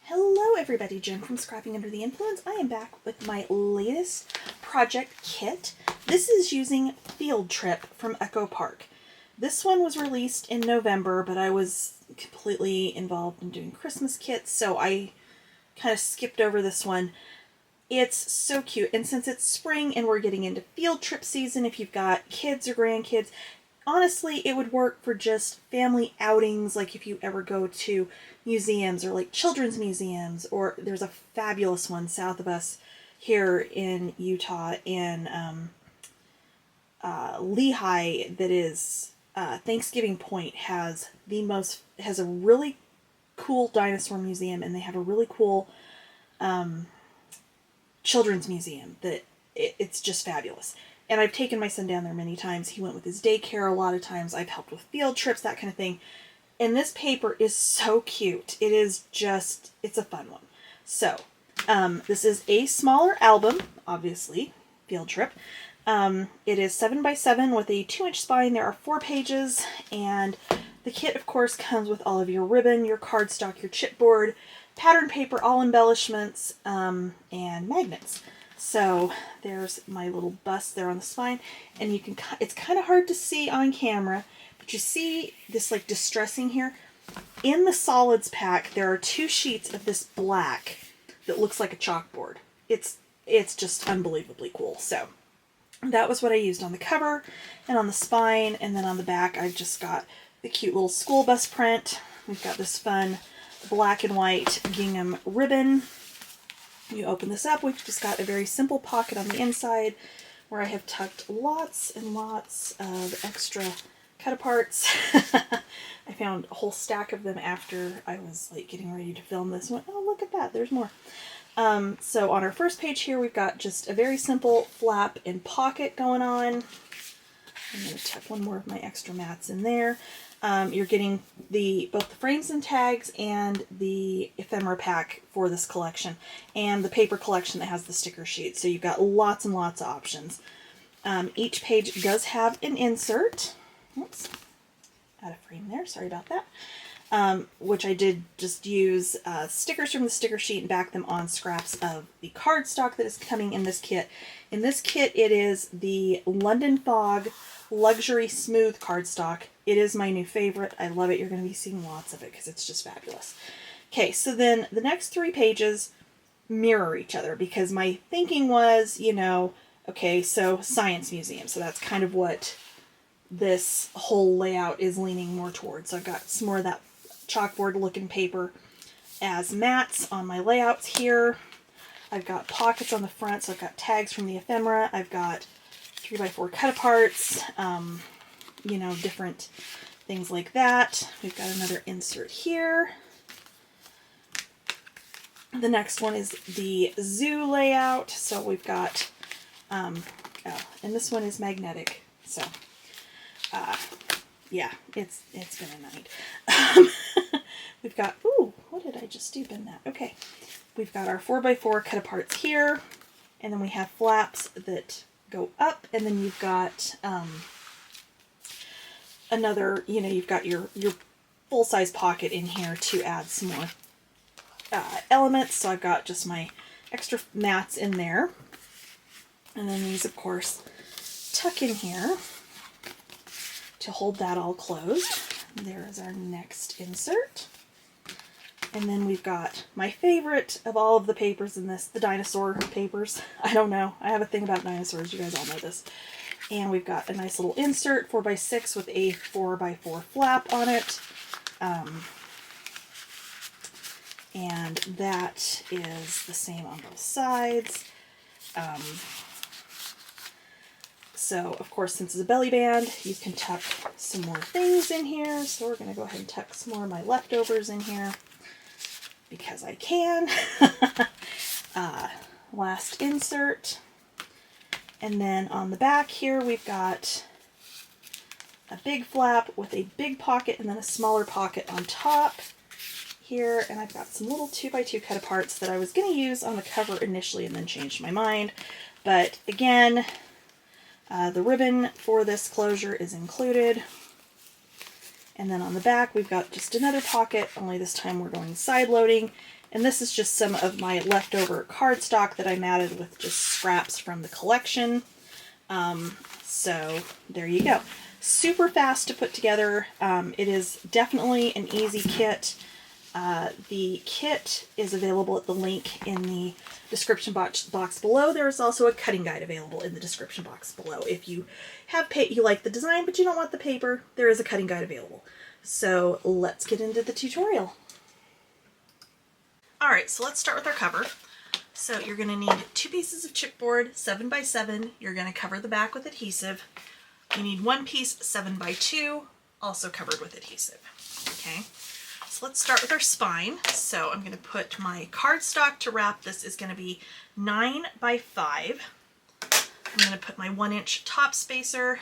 Hello everybody, Jen from Scrapping Under the Influence. I am back with my latest project kit. This is using Field Trip from Echo Park. This one was released in November, but I was completely involved in doing Christmas kits, so I kind of skipped over this one. It's so cute, and since it's spring and we're getting into field trip season, if you've got kids or grandkids, honestly, it would work for just family outings, like if you ever go to museums or like children's museums, or there's a fabulous one south of us here in Utah in Lehigh that is Thanksgiving Point has a really cool dinosaur museum, and they have a really cool children's museum that it's just fabulous. And I've taken my son down there many times. He went with his daycare a lot of times. I've helped with field trips, that kind of thing. And this paper is so cute. It is just, it's a fun one. So, this is a smaller album, obviously, Field Trip. It is 7x7 with a 2-inch spine. There are 4 pages, and the kit, of course, comes with all of your ribbon, your cardstock, your chipboard, pattern paper, all embellishments, and magnets. So there's my little bust there on the spine, and you can, it's kind of hard to see on camera, but you see this like distressing here. In the solids pack, there are 2 sheets of this black that looks like a chalkboard. It's just unbelievably cool. So that was what I used on the cover and on the spine, and then on the back I've just got the cute little school bus print. We've got this fun black and white gingham ribbon. You open this up, we've just got a very simple pocket on the inside where I have tucked lots and lots of extra cut-aparts. I found a whole stack of them after I was like getting ready to film this one. Oh, look at that, there's more. So on our first page here, we've got just a very simple flap and pocket going on. I'm going to tuck one more of my extra mats in there. You're getting both the frames and tags and the ephemera pack for this collection, and the paper collection that has the sticker sheet. So you've got lots and lots of options. Each page does have an insert. Oops, out of frame there. Sorry about that. Which I did just use stickers from the sticker sheet and back them on scraps of the cardstock that is coming in this kit. In this kit, it is the London Fog Luxury Smooth cardstock. It is my new favorite. I love it. You're going to be seeing lots of it because it's just fabulous. Okay, so then the next 3 pages mirror each other because my thinking was, okay, so science museum. So that's kind of what this whole layout is leaning more towards. So I've got some more of that chalkboard looking paper as mats on my layouts here. I've got pockets on the front, so I've got tags from the ephemera. I've got 3x4 cut-aparts, different things like that. We've got another insert here. The next one is the zoo layout. So we've got, and this one is magnetic. So, yeah, it's been a night. We've got, ooh, what did I just do in that? Okay. We've got our 4x4 cut-aparts here, and then we have flaps that go up, and then you've got another, you've got your full-size pocket in here to add some more elements. So I've got just my extra mats in there, and then these, of course, tuck in here to hold that all closed. There is our next insert. And then we've got my favorite of all of the papers in this, the dinosaur papers. I don't know. I have a thing about dinosaurs. You guys all know this. And we've got a nice little insert, 4x6 with a 4x4 flap on it. And that is the same on both sides. So, of course, since it's a belly band, you can tuck some more things in here. So we're going to go ahead and tuck some more of my leftovers in here, because I can. Last insert. And then on the back here, we've got a big flap with a big pocket and then a smaller pocket on top here. And I've got some little 2x2 cut-aparts that I was going to use on the cover initially and then changed my mind. But again, the ribbon for this closure is included. And then on the back, we've got just another pocket, only this time we're going side loading. And this is just some of my leftover cardstock that I matted with just scraps from the collection. So there you go. Super fast to put together. It is definitely an easy kit. The kit is available at the link in the description box below. There is also a cutting guide available in the description box below. If you have you like the design but you don't want the paper, there is a cutting guide available. So let's get into the tutorial. Alright, so let's start with our cover. So you're going to need 2 pieces of chipboard, 7x7. You're going to cover the back with adhesive. You need 1 piece 7x2, also covered with adhesive. Okay, so let's start with our spine. So I'm going to put my cardstock to wrap. This is going to be 9x5. I'm going to put my 1-inch top spacer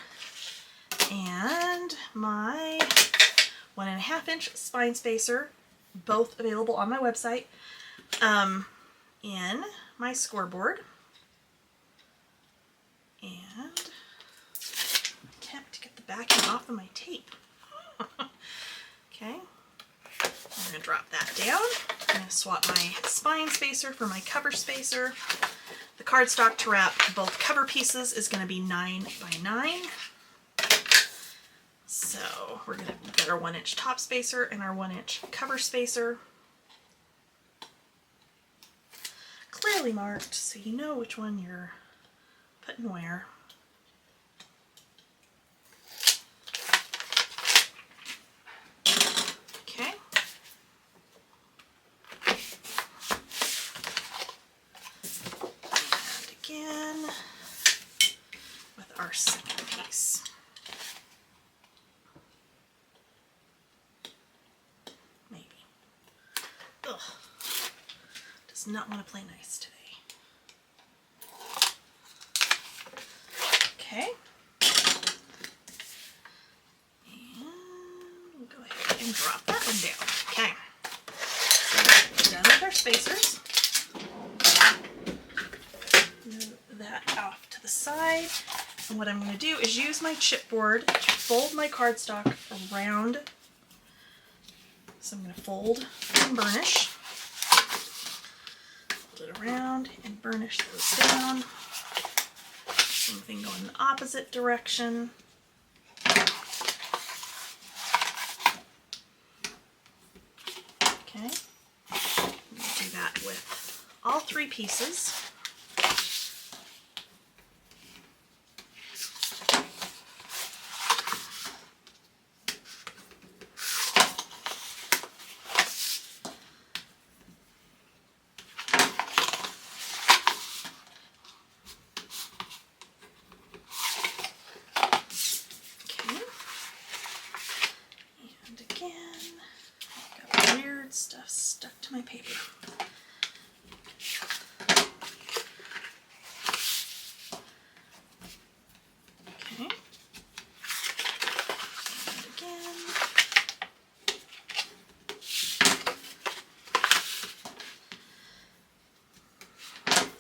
and my 1.5-inch spine spacer, both available on my website, in my scoreboard, and attempt to get the backing off of my tape. Okay, I'm going to drop that down. I'm going to swap my spine spacer for my cover spacer. The cardstock to wrap both cover pieces is going to be 9x9. So we're going to get our 1-inch top spacer and our 1-inch cover spacer. Clearly marked so you know which one you're putting where. Okay. And again with our second piece. Maybe. Ugh. Does not want to play nice today. Okay. And we'll go ahead and drop that one down. Okay. So we're done with our spacers. Move that off to the side. And what I'm going to do is use my chipboard to fold my cardstock around. So I'm going to fold and burnish. Fold it around and burnish those down. Same thing going in the opposite direction. Okay. I'm going to do that with all 3 pieces. Stuff stuck to my paper. Okay. And again.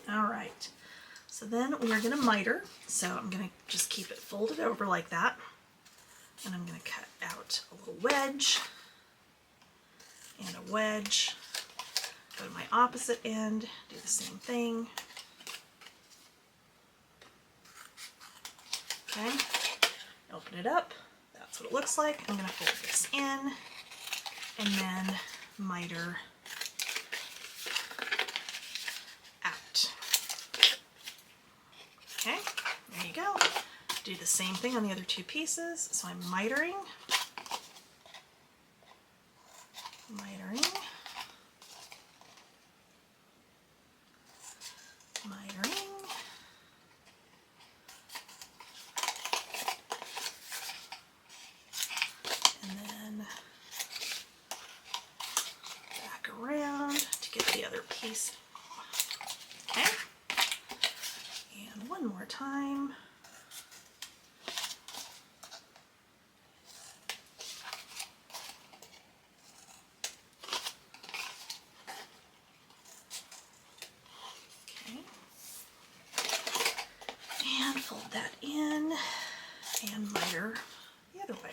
All right. So then we are going to miter. So I'm going to just keep it folded over like that. And I'm going to cut out a little wedge. And a wedge, go to my opposite end, do the same thing. Okay, open it up, that's what it looks like. I'm going to fold this in and then miter out. Okay, there you go. Do the same thing on the other 2 pieces. So I'm mitering. Mitering, and then back around to get the other piece. Okay, and one more time. Fold that in and miter the other way.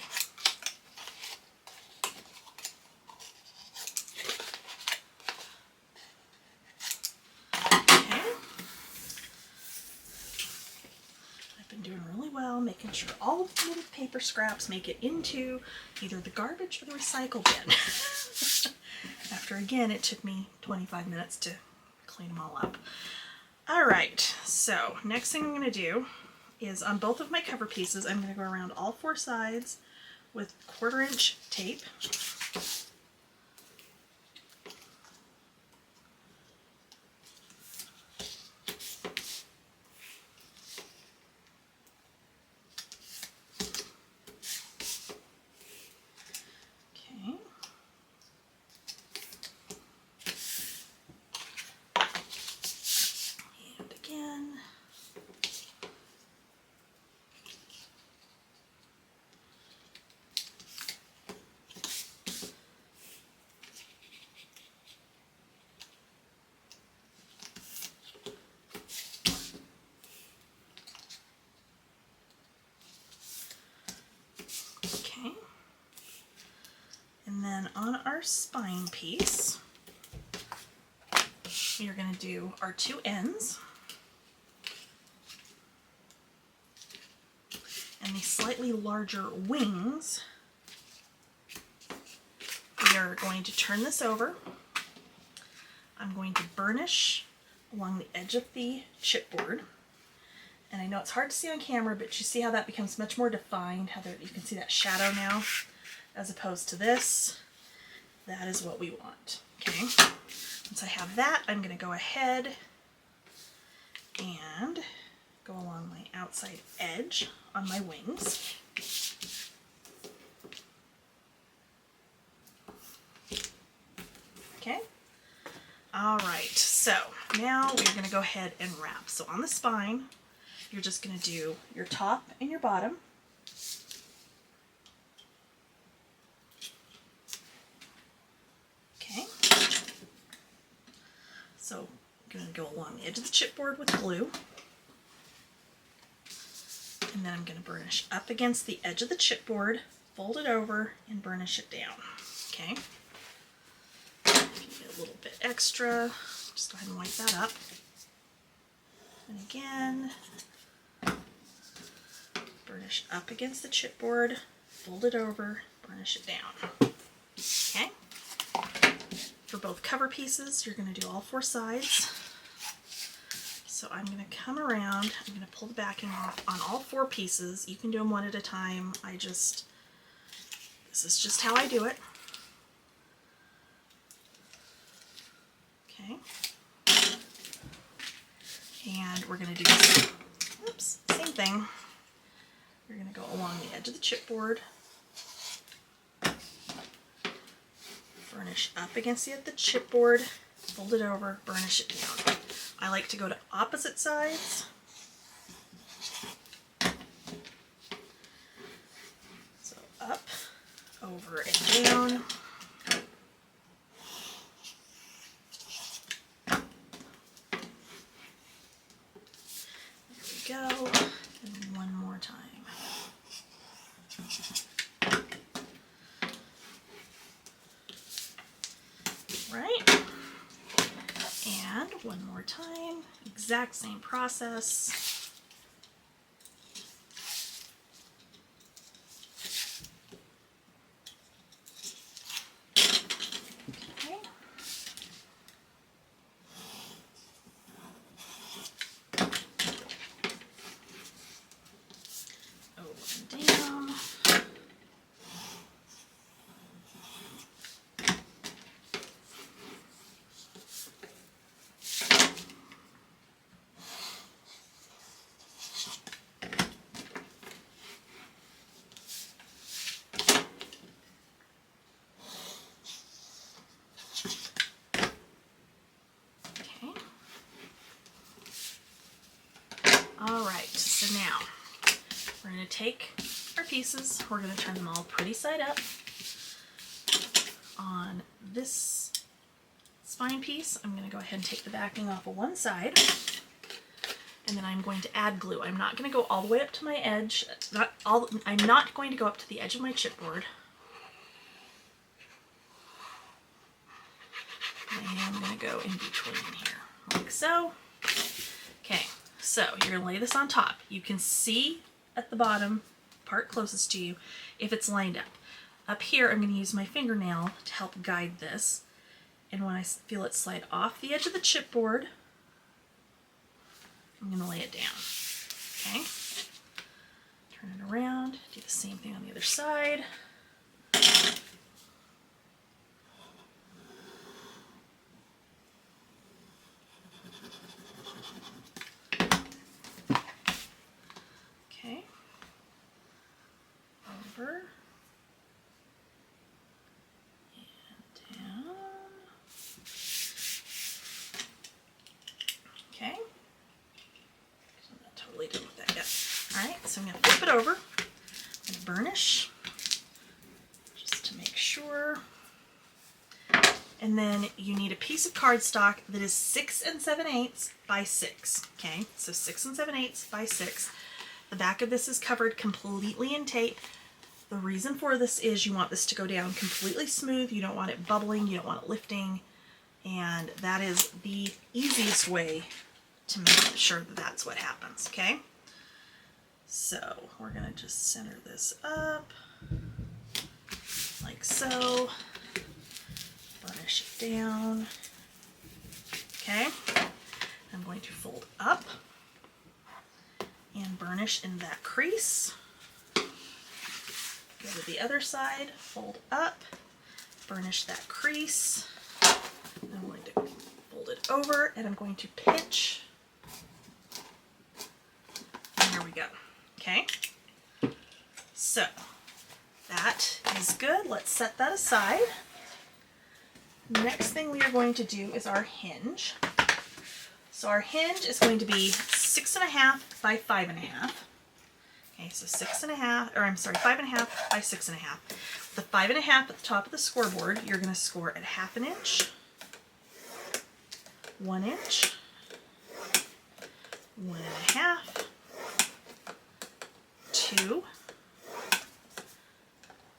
making sure all of the little paper scraps make it into either the garbage or the recycle bin. After, again, it took me 25 minutes to clean them all up. All right, so next thing I'm going to do is on both of my cover pieces, I'm going to go around all 4 sides with 1/4 inch tape. And then on our spine piece, we are going to do our 2 ends. And these slightly larger wings, we are going to turn this over. I'm going to burnish along the edge of the chipboard. And I know it's hard to see on camera, but you see how that becomes much more defined, how you can see that shadow now, as opposed to this. That is what we want, okay? Once I have that, I'm going to go ahead and go along my outside edge on my wings. Okay? All right, so now we're going to go ahead and wrap. So on the spine, you're just going to do your top and your bottom. Okay. So I'm going to go along the edge of the chipboard with glue. And then I'm going to burnish up against the edge of the chipboard, fold it over, and burnish it down. Okay. Give it a little bit extra. Just go ahead and wipe that up. And again, burnish up against the chipboard, fold it over, burnish it down. Okay. For both cover pieces, you're going to do all 4 sides. So I'm going to come around, I'm going to pull the backing off on all 4 pieces. You can do them one at a time. This is just how I do it. Okay. And we're going to do same thing. You're going to go along the edge of the chipboard, burnish up against the chipboard, fold it over, burnish it down. I like to go to opposite sides. So up, over, and down. There we go. And one more time. Right? And one more time, exact same process. Okay. Over and down. Alright, so now we're going to take our pieces, we're going to turn them all pretty side up. On this spine piece, I'm going to go ahead and take the backing off of one side, and then I'm going to add glue. I'm not going to go all the way up to my edge, I'm not going to go up to the edge of my chipboard. And I'm going to go in between here, like so. Okay. So you're going to lay this on top. You can see at the bottom, part closest to you, if it's lined up. Up here, I'm going to use my fingernail to help guide this. And when I feel it slide off the edge of the chipboard, I'm going to lay it down. Okay? Turn it around, do the same thing on the other side. Okay. Over. And down. Okay. So I'm not totally done with that yet. Alright, so I'm going to flip it over. I'm going to burnish just to make sure. And then you need a piece of cardstock that is 6 7/8 by 6. Okay, so 6 7/8 by 6. The back of this is covered completely in tape. The reason for this is you want this to go down completely smooth. You don't want it bubbling, you don't want it lifting. And that is the easiest way to make sure that that's what happens, okay? So we're gonna just center this up like so. Burnish it down. Okay, I'm going to fold up and burnish in that crease. Go to the other side, fold up, burnish that crease. I'm going to fold it over and I'm going to pinch. And there we go. Okay, so that is good. Let's set that aside. Next thing we are going to do is our hinge. So our hinge is going to be 6.5 by 5.5. Okay, so 6.5, or I'm sorry, 5.5 by 6.5. The 5.5 at the top of the scoreboard, you're going to score at 1/2 inch, 1 inch, 1.5, 2,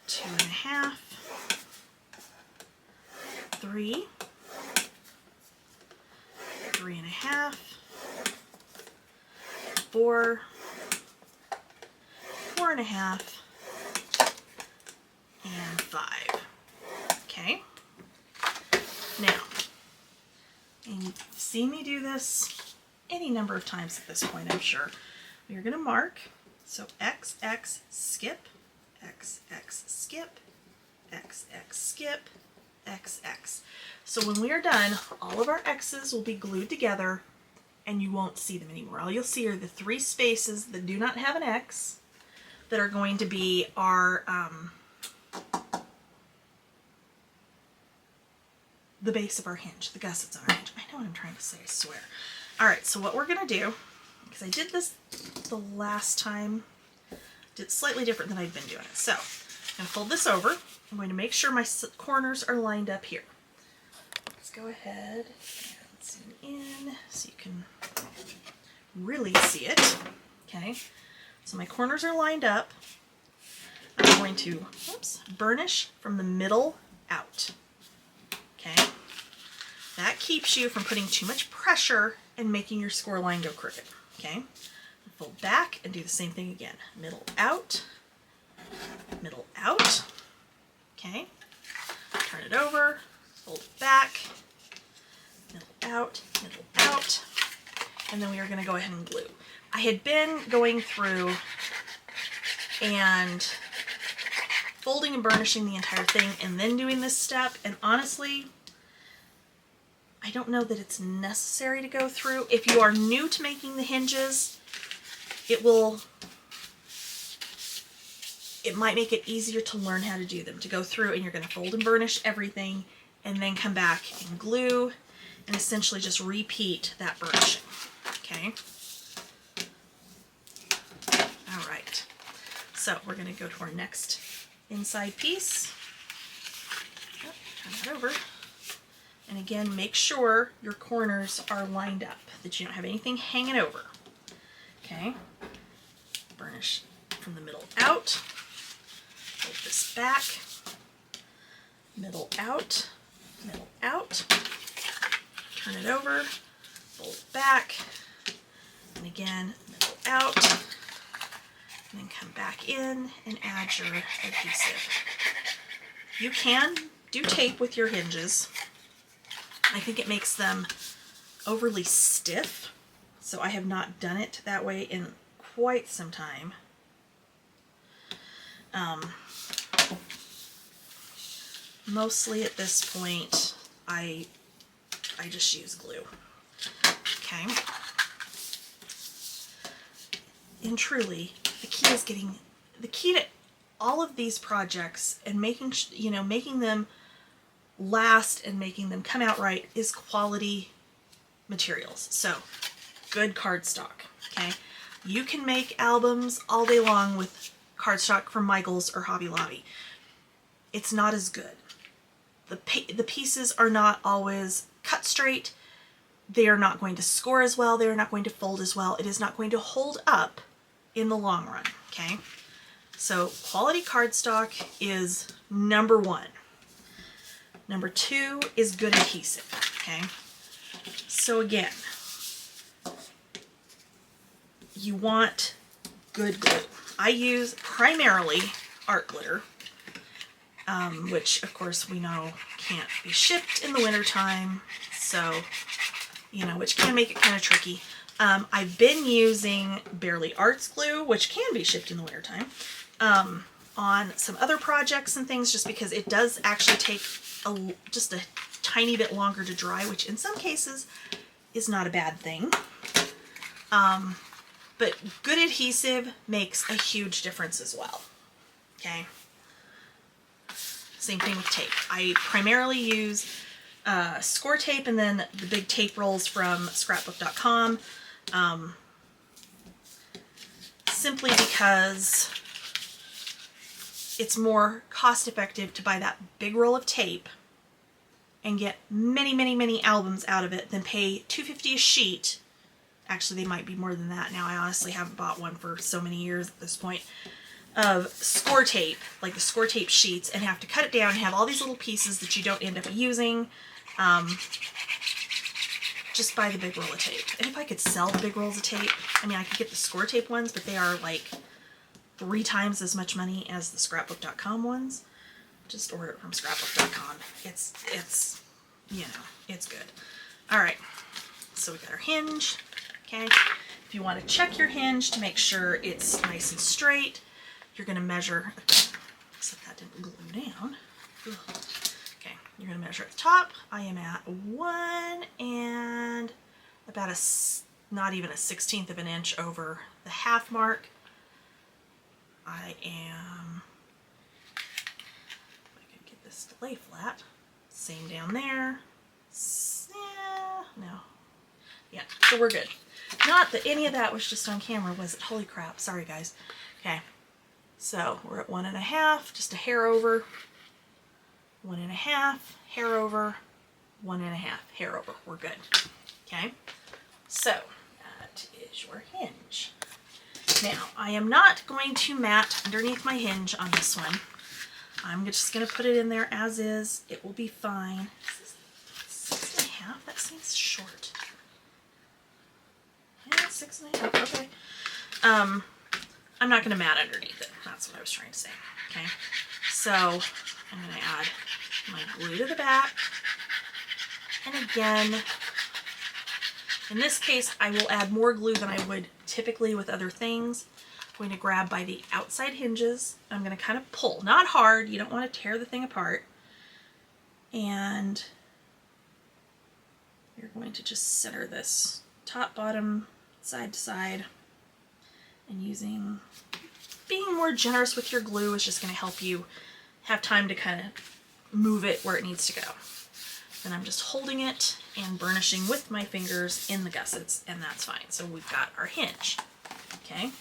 2.5, 3, 3.5, 4, 4.5, and 5. Okay. Now, and you've seen me do this any number of times at this point, I'm sure. You're going to mark, so X, X, skip, X, X, skip, X, X, skip, X, X. So when we are done, all of our X's will be glued together and you won't see them anymore. All you'll see are the 3 spaces that do not have an X that are going to be our the base of our hinge, the gussets on our hinge. I know what I'm trying to say, I swear. Alright, so what we're going to do, because I did this the last time, did it slightly different than I'd been doing it. So, I'm going to fold this over. I'm going to make sure my corners are lined up here. Let's go ahead and zoom in so you can really see it. Okay, so my corners are lined up. I'm going to burnish from the middle out. Okay, that keeps you from putting too much pressure and making your score line go crooked. Okay, fold back and do the same thing again. Middle out, middle out. Okay, turn it over, fold it back, middle out, and then we are going to go ahead and glue. I had been going through and folding and burnishing the entire thing and then doing this step, and honestly, I don't know that it's necessary to go through. If you are new to making the hinges, it might make it easier to learn how to do them, to go through and you're going to fold and burnish everything and then come back and glue and essentially just repeat that burnishing. Okay. All right. So we're going to go to our next inside piece. Turn that over. And again, make sure your corners are lined up, that you don't have anything hanging over. Okay. Burnish from the middle out. Fold this back. Middle out. Middle out. Turn it over. Fold it back. And again, middle out. And then come back in and add your adhesive. You can do tape with your hinges. I think it makes them overly stiff, so I have not done it that way in quite some time. Mostly at this point, I just use glue. Okay. And truly, the key to all of these projects and making them last and making them come out right is quality materials. So, good cardstock. Okay. You can make albums all day long with cardstock from Michaels or Hobby Lobby. It's not as good. The pieces are not always cut straight. They are not going to score as well. They are not going to fold as well. It is not going to hold up in the long run, okay? So quality cardstock is number one. Number two is good adhesive, okay? So again, you want good glue. I use primarily art glitter, which of course we know can't be shipped in the wintertime, so, which can make it kind of tricky. I've been using Barely Arts glue, which can be shipped in the wintertime, on some other projects and things, just because it does actually take just a tiny bit longer to dry, which in some cases is not a bad thing. But good adhesive makes a huge difference as well, okay? Same thing with tape. I primarily use score tape and then the big tape rolls from scrapbook.com, simply because it's more cost effective to buy that big roll of tape and get many, many, many albums out of it than pay $2.50 a sheet. Actually, they might be more than that now. I honestly haven't bought one for so many years at this point, of score tape, like the score tape sheets, and have to cut it down and have all these little pieces that you don't end up using. Just buy the big roll of tape. And if I could sell the big rolls of tape, I mean, I could get the score tape ones, but they are like 3 times as much money as the scrapbook.com ones. Just order it from scrapbook.com. It's it's good. All right, so we got our hinge. Okay, if you want to check your hinge to make sure it's nice and straight, you're going to measure, except that didn't glue down. Ugh. Okay, you're going to measure at the top. I am at 1 and about not even a 1/16 of an inch over the half mark. I am, if I can get this to lay flat, same down there. Yeah, no. Yeah, so we're good. Not that any of that was just on camera, was it? Holy crap, sorry guys. Okay, so we're at 1.5, just a hair over, 1.5, hair over, 1.5, hair over. We're good. Okay, so that is your hinge. Now, I am not going to mat underneath my hinge on this one. I'm just going to put it in there as is. It will be fine. Is this 6.5? That seems short. Yeah, 6.5. Okay. I'm not going to mat underneath it. That's what I was trying to say. Okay. So I'm going to add my glue to the back. And again, in this case, I will add more glue than I would typically with other things. I'm going to grab by the outside hinges. I'm going to kind of pull, not hard. You don't want to tear the thing apart. And you're going to just center this top, bottom, side to side. And being more generous with your glue is just going to help you have time to kind of move it where it needs to go. Then I'm just holding it and burnishing with my fingers in the gussets, and that's fine. So we've got our hinge. Okay,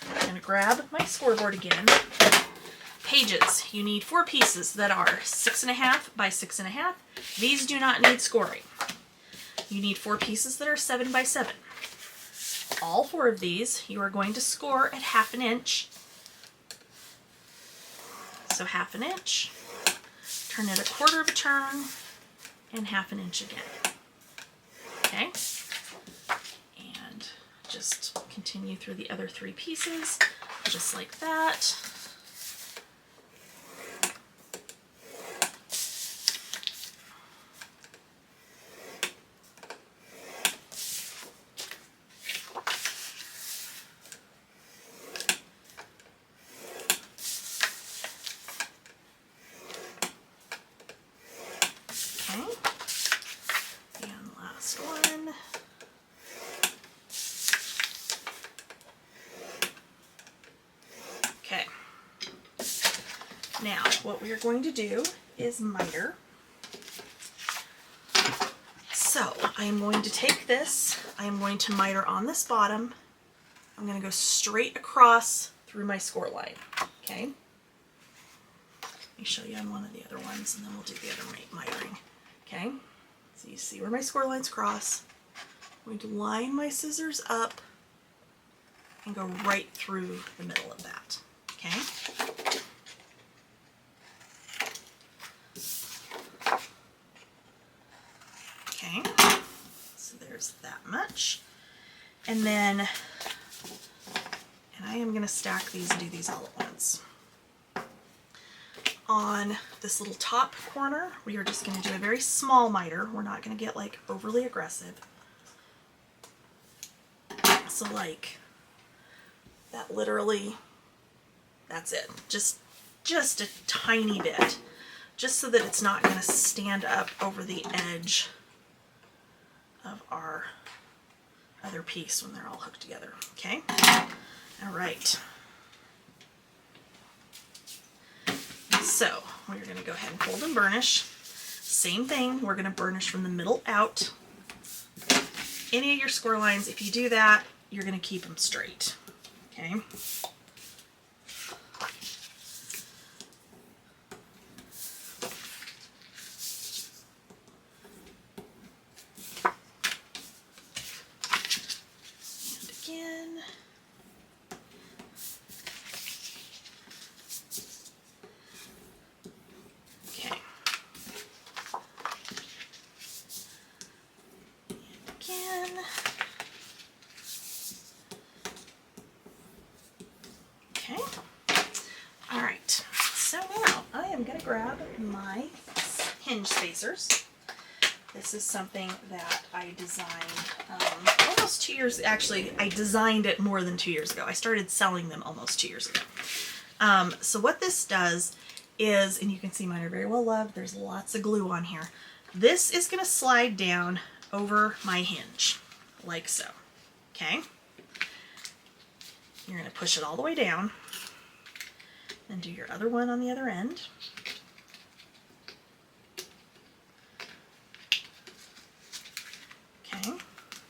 I'm going to grab my scoreboard again. Pages, you need 4 pieces that are 6.5 by 6.5. These do not need scoring. You need 4 pieces that are 7 by 7. All 4 of these you are going to score at 1/2 inch. So 1/2 inch, turn it 1/4 of a turn, and 1/2 inch again. Okay, and just continue through the other 3 pieces. just like that. Now, what we are going to do is miter. So, I am going to take this, I am going to miter on this bottom. I'm going to go straight across through my score line, okay? Let me show you on one of the other ones, and then we'll do the other mitering, okay? So you see where my score lines cross. I'm going to line my scissors up and go right through the middle of that, okay? Okay, so there's that much. And then, and I am going to stack these and do these all at once. On this little top corner, we are just going to do a very small miter. We're not going to get like overly aggressive. So like, that literally, that's it. Just a tiny bit. Just so that it's not going to stand up over the edge of our other piece when they're all hooked together, okay? All right. So we're going to go ahead and fold and burnish. Same thing, we're going to burnish from the middle out. Any of your score lines, if you do that, you're going to keep them straight, okay? Grab my hinge spacers. This is something that I designed almost 2 years, actually I designed it more than 2 years ago. I started selling them almost 2 years ago. So what this does is, and you can see mine are very well loved, there's lots of glue on here. This is going to slide down over my hinge, like so, okay? You're going to push it all the way down, and do your other one on the other end. Okay,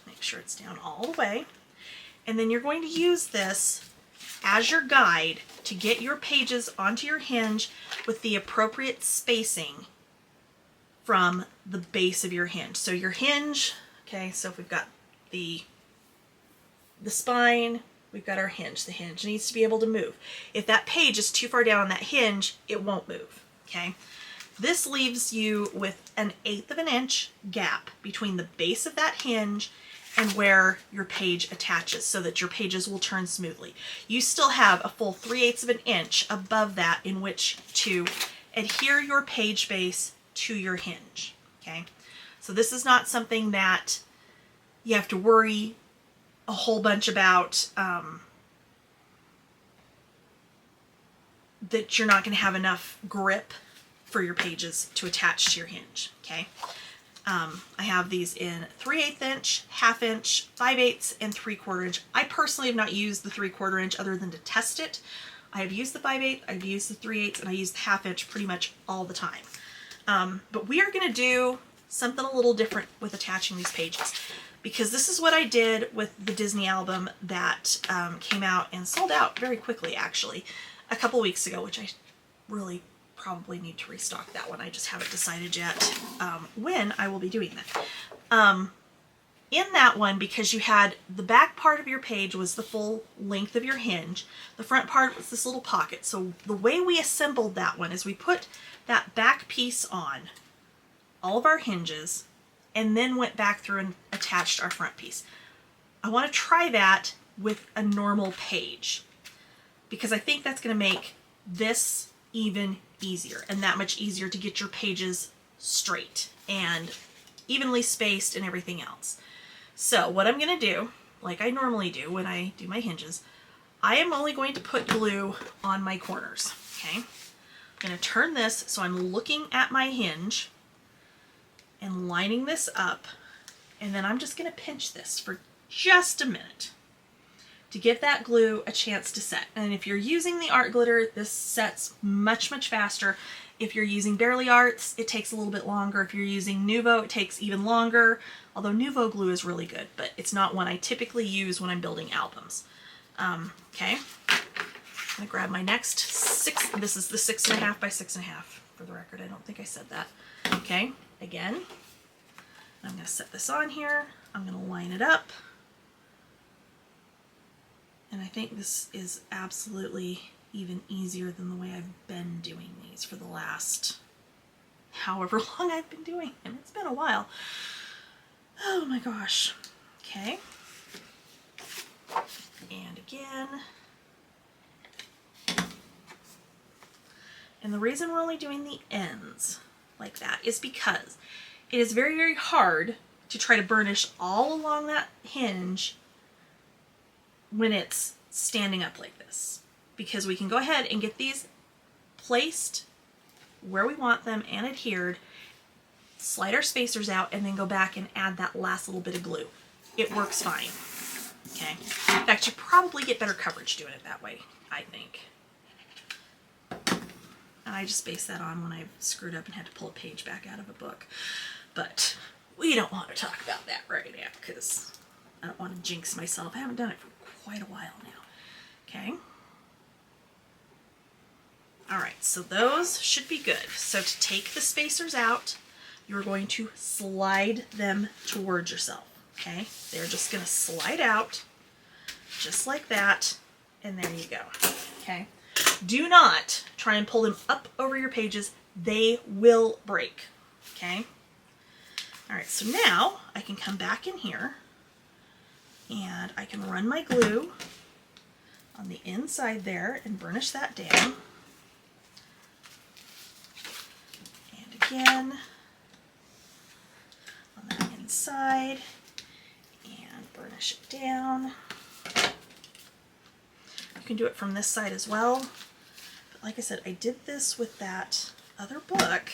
make sure it's down all the way. And then you're going to use this as your guide to get your pages onto your hinge with the appropriate spacing from the base of your hinge. So your hinge, okay, so if we've got the spine, we've got our hinge. The hinge needs to be able to move. If that page is too far down on that hinge, it won't move, okay? This leaves you with an 1/8 of an inch gap between the base of that hinge and where your page attaches so that your pages will turn smoothly. You still have a full 3/8 of an inch above that in which to adhere your page base to your hinge, okay? So this is not something that you have to worry a whole bunch about, that you're not going to have enough grip for your pages to attach to your hinge, okay? I have these in 3/8 inch, 1/2 inch, 5/8, and 3/4 inch. I personally have not used the 3/4 inch other than to test it. I have used the 5/8, I've used the 3/8, and I use the 1/2 inch pretty much all the time. But we are going to do something a little different with attaching these pages, because this is what I did with the Disney album that came out and sold out very quickly, actually, a couple weeks ago, which I really probably need to restock that one. I just haven't decided yet when I will be doing that. In that one, because you had the back part of your page was the full length of your hinge, the front part was this little pocket. So the way we assembled that one is we put that back piece on all of our hinges and then went back through and attached our front piece. I want to try that with a normal page. because I think that's going to make this even easier and that much easier to get your pages straight and evenly spaced and everything else. So what I'm going to do, like I normally do when I do my hinges, I am only going to put glue on my corners, okay? I'm going to turn this so I'm looking at my hinge and lining this up, and then I'm just going to pinch this for just a minute to give that glue a chance to set. And if you're using the art glitter, this sets much, much faster. If you're using Barely Arts, it takes a little bit longer. If you're using Nuvo, it takes even longer. Although Nuvo glue is really good, but it's not one I typically use when I'm building albums. Okay, I'm gonna grab my next this is the 6.5 by 6.5 for the record. I don't think I said that. Okay, again, I'm gonna set this on here. I'm gonna line it up. And I think this is absolutely even easier than the way I've been doing these for the last however long I've been doing them. It's been a while. Oh my gosh. Okay. And again. And the reason we're only doing the ends like that is because it is very, very hard to try to burnish all along that hinge when it's standing up like this, because we can go ahead and get these placed where we want them and adhered, slide our spacers out, and then go back and add that last little bit of glue. It works fine. Okay. In fact, you probably get better coverage doing it that way, I think. And I just based that on when I screwed up and had to pull a page back out of a book. But we don't want to talk about that right now because I don't want to jinx myself. I haven't done it for quite a while now. Okay. All right, so those should be good. So to take the spacers out, you're going to slide them towards yourself. Okay, they're just going to slide out just like that, and there you go. Okay, do not try and pull them up over your pages. They will break. Okay. All right, so now I can come back in here and I can run my glue on the inside there and burnish that down. And again on that inside and burnish it down. You can do it from this side as well. But like I said, I did this with that other book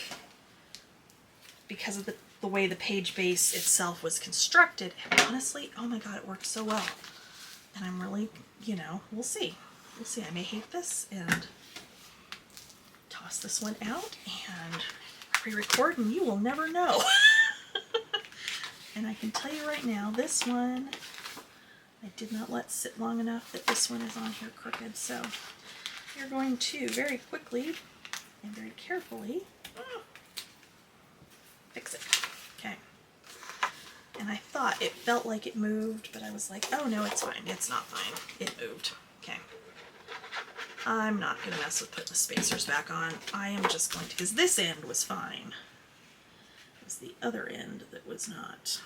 because of the way the page base itself was constructed. And honestly, oh my God, it worked so well. And I'm really, you know, we'll see. We'll see. I may hate this and toss this one out and pre-record, and you will never know. And I can tell you right now, this one, I did not let sit long enough that this one is on here crooked. So you're going to very quickly and very carefully fix it. Okay. And I thought it felt like it moved, but I was like, oh no, it's fine. It's not fine. It moved. Okay. I'm not going to mess with putting the spacers back on. I am just going to, because this end was fine. It was the other end that was not.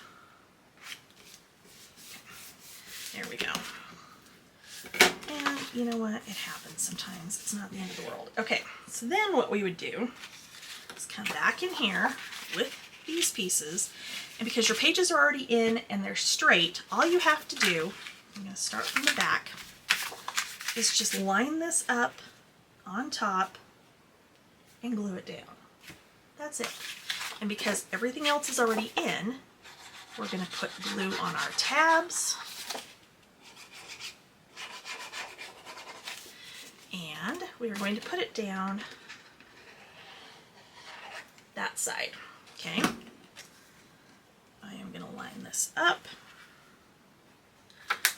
Okay. There we go. And you know what? It happens sometimes. It's not the end of the world. Okay, so then what we would do is come back in here with these pieces, and because your pages are already in and they're straight, all you have to do, I'm going to start from the back, is just line this up on top and glue it down. That's it. And because everything else is already in, we're going to put glue on our tabs. And we are going to put it down that side. Okay. I am going to line this up.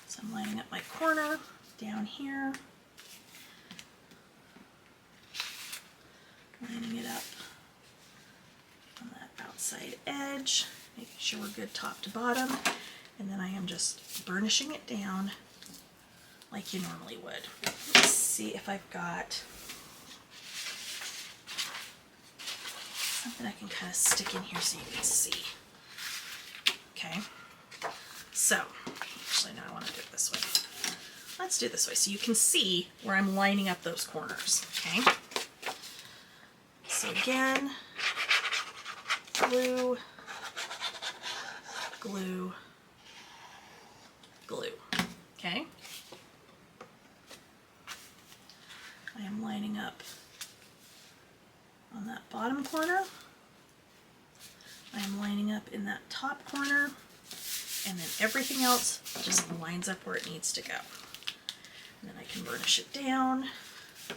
So I'm lining up my corner down here. Lining it up on that outside edge, making sure we're good top to bottom. And then I am just burnishing it down like you normally would. Let's see if I've got something I can kind of stick in here so you can see. Okay, so actually now I want to do it this way. let's do it this way so you can see where I'm lining up those corners, okay? So again, glue, glue, glue, okay? I am lining up on that bottom corner. I am lining up in that top corner, and then everything else just lines up where it needs to go. And then I can burnish it down,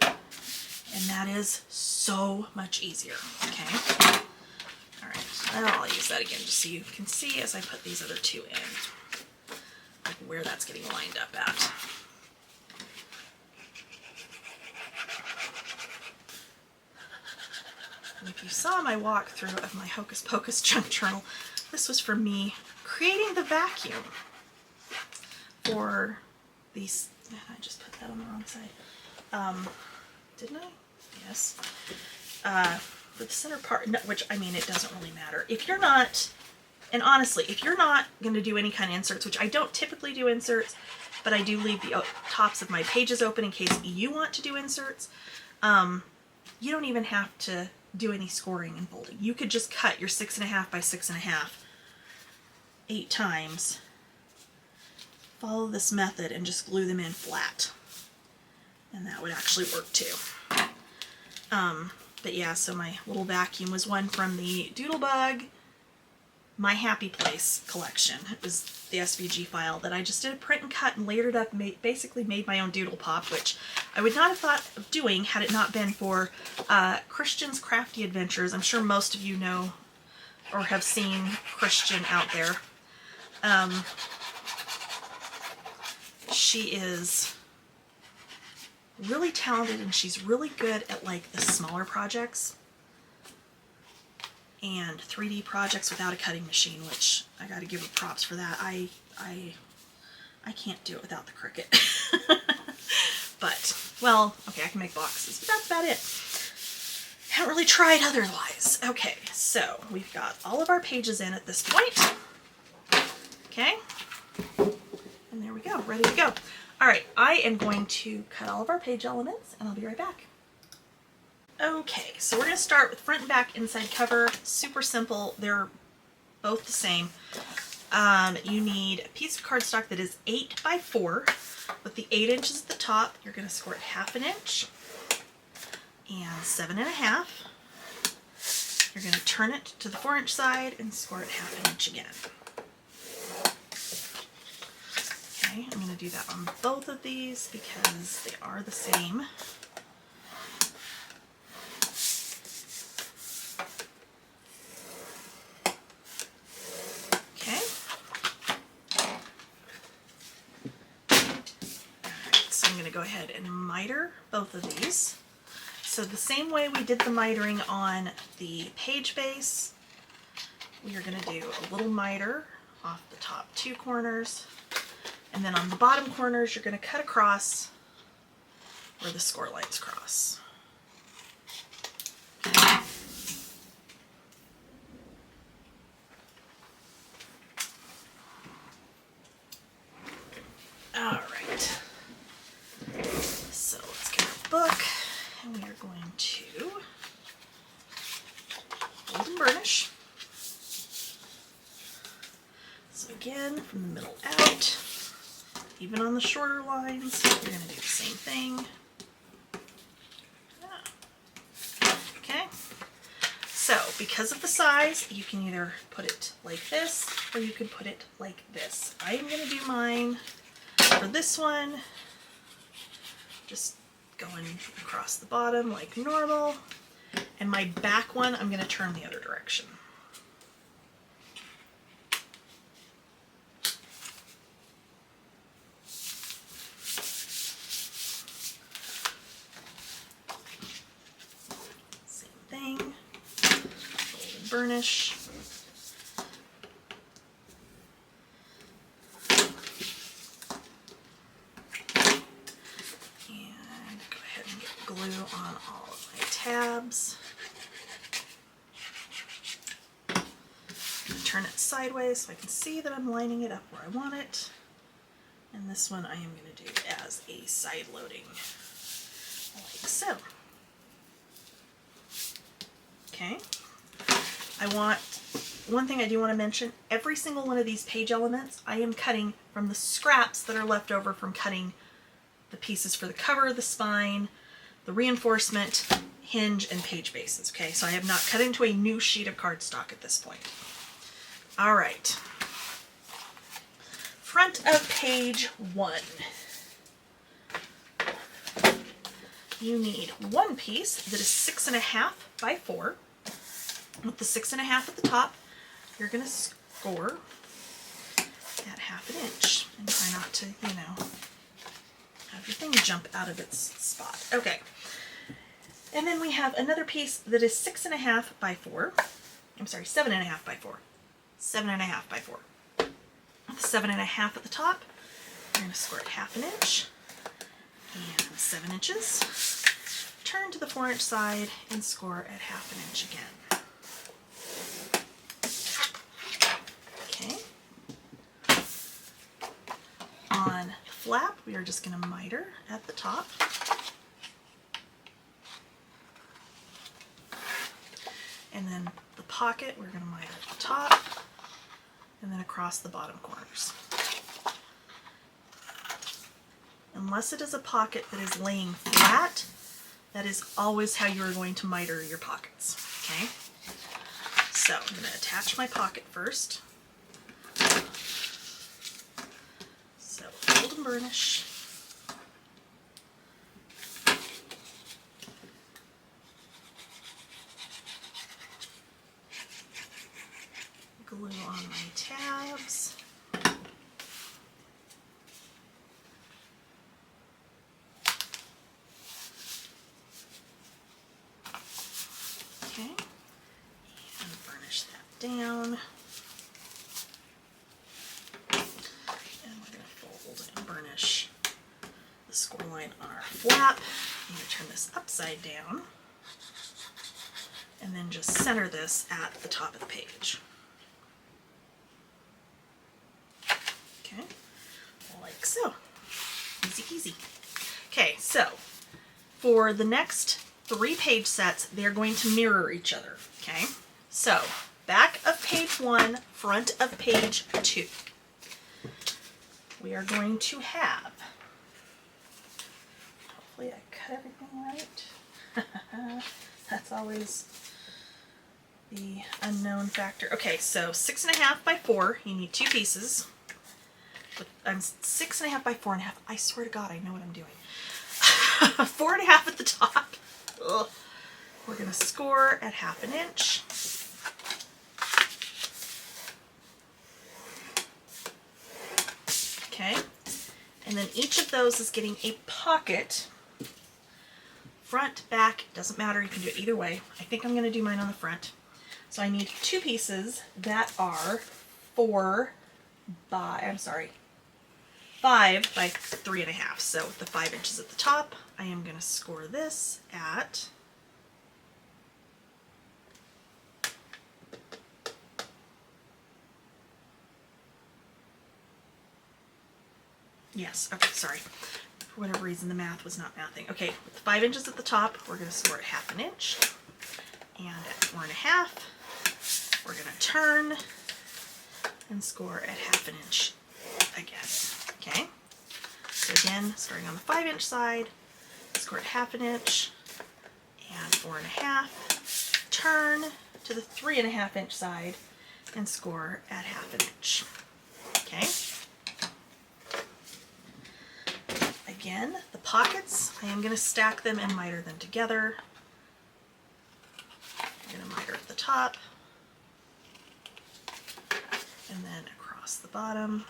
and that is so much easier, okay? All right, and I'll use that again just so you can see as I put these other two in, like where that's getting lined up at. And if you saw my walkthrough of my Hocus Pocus junk journal, this was for me creating the vacuum for these. I just put that on the wrong side. Didn't I? Yes. For the center part, no, which, I mean, it doesn't really matter. If you're not, and honestly, if you're not going to do any kind of inserts, which I don't typically do inserts, but I do leave the tops of my pages open in case you want to do inserts, you don't even have to do any scoring and folding. You could just cut your 6.5 by 6.5 8 times, follow this method, and just glue them in flat. And that would actually work too. But yeah, so my little vacuum was one from the Doodlebug My Happy Place collection. It was the SVG file that I just did a print and cut and layered up, basically made my own doodle pop, which I would not have thought of doing had it not been for Christian's Crafty Adventures. I'm sure most of you know or have seen Christian out there. She is really talented, and she's really good at like the smaller projects and 3D projects without a cutting machine, which I gotta give her props for that. I can't do it without the Cricut. But, well, okay, I can make boxes, but that's about it. Haven't really tried otherwise. Okay, so we've got all of our pages in at this point. Okay, and there we go, ready to go. All right, I am going to cut all of our page elements, and I'll be right back. Okay, so we're going to start with front and back inside cover. Super simple. They're both the same. You need a piece of cardstock that is 8 by 4 with the 8 inches at the top. You're going to score it 1/2 inch and 7.5. You're going to turn it to the 4-inch side and score it 1/2 inch again. Okay, I'm going to do that on both of these because they are the same. Okay. Alright, so I'm going to go ahead and miter both of these. So the same way we did the mitering on the page base, we are going to do a little miter off the top 2 corners. And then on the bottom corners, you're going to cut across where the score lines cross. All right. So let's get our book, and we are going to fold and burnish. So again, from the middle out. Even on the shorter lines, you're going to do the same thing. Okay, so because of the size, you can either put it like this, or you could put it like this. I am going to do mine for this one, just going across the bottom like normal, and my back one, I'm going to turn the other direction. Burnish. And go ahead and get glue on all of my tabs. Turn it sideways so I can see that I'm lining it up where I want it. And this one I am going to do has a side loading, like so. Okay. One thing I do want to mention, every single one of these page elements I am cutting from the scraps that are left over from cutting the pieces for the cover, the spine, the reinforcement, hinge, and page bases. Okay, so I have not cut into a new sheet of cardstock at this point. All right. Front of page 1. You need one piece that is 6.5 by 4. With the 6.5 at the top, you're going to score at 1/2 inch and try not to, you know, have your thing jump out of its spot. Okay. And then we have another piece that is 6.5 by 4. I'm sorry, 7.5 by 4. 7.5 by 4. With 7.5 at the top, you're going to score at 1/2 inch and 7 inches. Turn to the 4-inch side and score at 1/2 inch again. Okay. On the flap, we are just going to miter at the top. And then the pocket, we're going to miter at the top and then across the bottom corners. Unless it is a pocket that is laying flat, that is always how you are going to miter your pockets. Okay? So I'm going to attach my pocket first. So fold and burnish. Glue on my tabs. Okay, and burnish that down. And we're going to fold and burnish the score line on our flap. I'm going to turn this upside down and then just center this at the top of the page. Okay, like so. Easy peasy. Okay, so for the next 3 page sets, they're going to mirror each other. Okay, so back of page 1, front of page 2. We are going to have, hopefully I cut everything right. That's always the unknown factor. Okay, so 6.5 by 4, you need 2 pieces. I'm 6.5 by 4.5. I swear to God, I know what I'm doing. 4.5 at the top. Ugh. We're going to score at 1/2 inch. Okay, and then each of those is getting a pocket. Front, back, doesn't matter. You can do it either way. I think I'm going to do mine on the front. So I need 2 pieces that are 5 by 3.5. So with the 5 inches at the top, I am going to score this at yes, okay, sorry. For whatever reason, the math was not mathing. Okay, with the 5 inches at the top, we're going to score at 1/2 inch. And at 4.5, we're going to turn and score at 1/2 inch again. Okay, so again, starting on the 5 inch side, score at 1/2 inch and 4.5, turn to the 3.5 inch side and score at 1/2 inch. Okay. Again, the pockets, I am going to stack them and miter them together. I'm going to miter at the top and then across the bottom.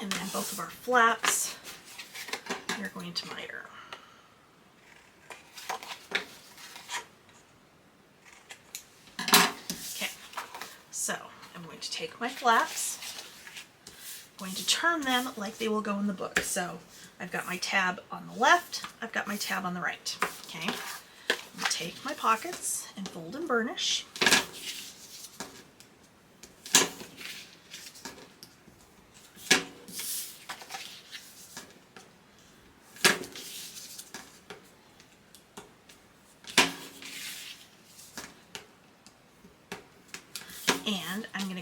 And then both of our flaps, we're going to miter. Okay, so I'm going to take my flaps, I'm going to turn them like they will go in the book. So I've got my tab on the left, I've got my tab on the right. Okay, I'm going to take my pockets and fold and burnish.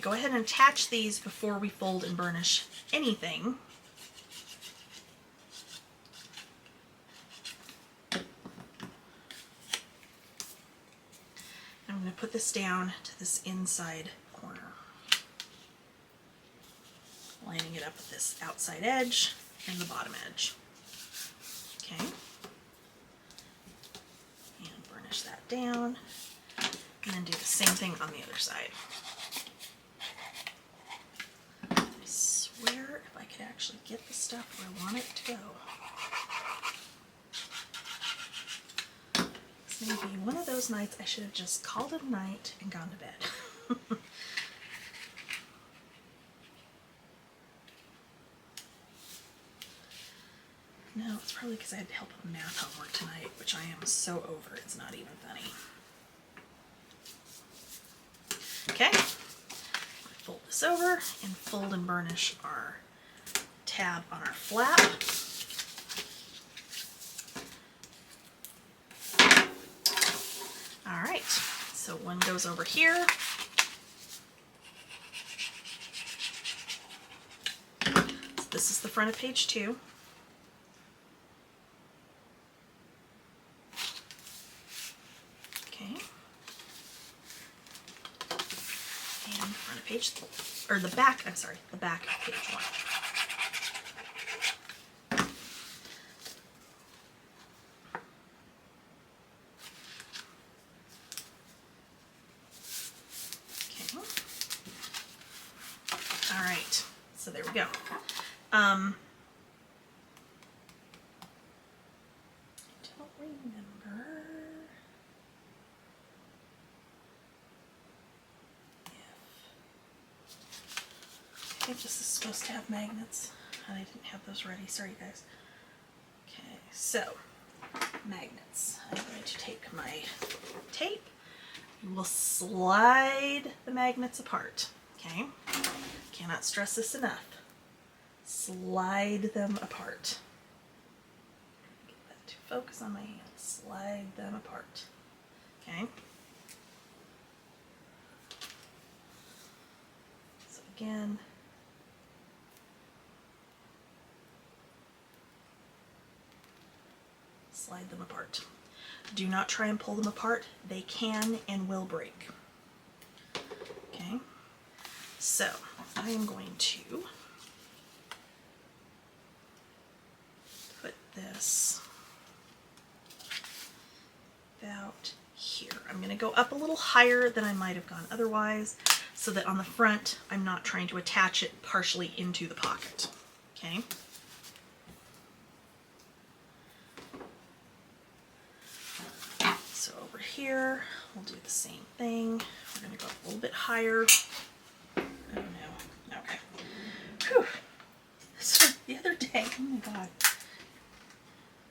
go ahead and attach these before we fold and burnish anything. I'm going to put this down to this inside corner, lining it up with this outside edge and the bottom edge. Okay, and burnish that down, and then do the same thing on the other side. I swear if I could actually get the stuff where I want it to go. This may be one of those nights I should have just called it a night and gone to bed. No, it's probably because I had help with math homework tonight, which I am so over, it's not even funny. Okay, fold this over and fold and burnish our tab on our flap. All right, so one goes over here. So this is the front of page 2. Page, or the back, I'm sorry, the back of page 1. Okay. All right, so there we go. I don't remember. I think this is supposed to have magnets. I didn't have those ready. Sorry, guys. Okay, so magnets. I'm going to take my tape. We'll slide the magnets apart. Okay, cannot stress this enough. Slide them apart. Get that to focus on my hand. Slide them apart. Okay. So again. Slide them apart. Do not try and pull them apart. They can and will break. Okay, so I am going to put this about here. I'm going to go up a little higher than I might have gone otherwise, so that on the front I'm not trying to attach it partially into the pocket. Okay. So over here, we'll do the same thing. We're going to go up a little bit higher. Oh no. Okay. Whew. So the other day, oh my god,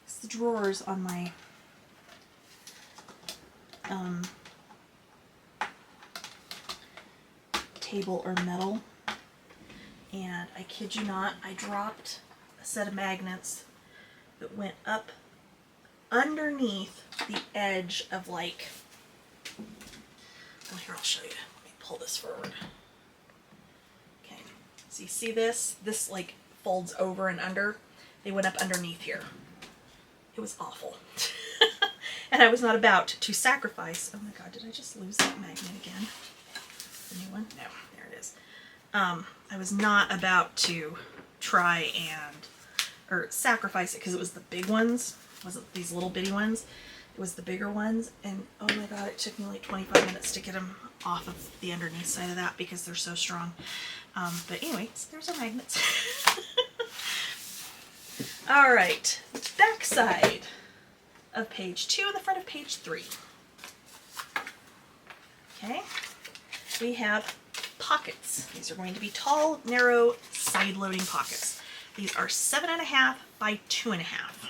it's the drawers on my table are metal, and I kid you not, I dropped a set of magnets that went up underneath the edge of, like, well, here, I'll show you. Let me pull this forward. Okay, so you see this? This, like, folds over and under. They went up underneath here. It was awful. And I was not about to sacrifice. Oh my god, did I just lose that magnet again? The new one? No, there it is. I was not about to try and, or sacrifice it, because it was the big ones. It wasn't these little bitty ones. It was the bigger ones, and oh my god, it took me like 25 minutes to get them off of the underneath side of that because they're so strong. But anyways, there's our magnets. All right, back side of page 2 and the front of page 3. Okay, we have pockets. These are going to be tall, narrow, side-loading pockets. These are 7.5 by 2.5.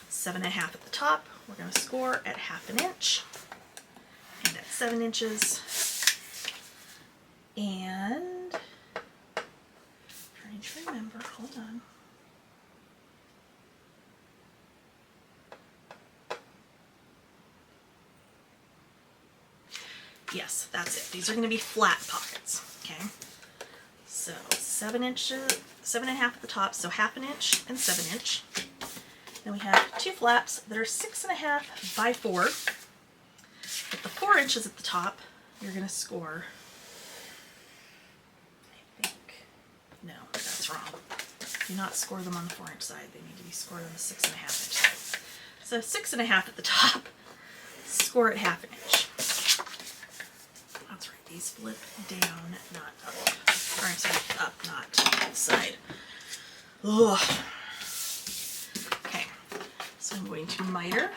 7.5 at the top. We're going to score at 1/2 inch and at 7 inches. And trying to remember, hold on. Yes, that's it. These are going to be flat pockets. Okay, so 7 inches, 7.5 at the top, so 1/2 inch and 7 inch. Then we have 2 flaps that are 6.5 by 4. With the 4 inches at the top, you're going to score, I think, no, that's wrong. Do not score them on the 4-inch side. They need to be scored on the 6.5 inch side. So 6.5 at the top, score at 1/2 inch. That's right, these flip down, not up. Or I'm sorry, up, not to the side. Ugh. Okay, so I'm going to miter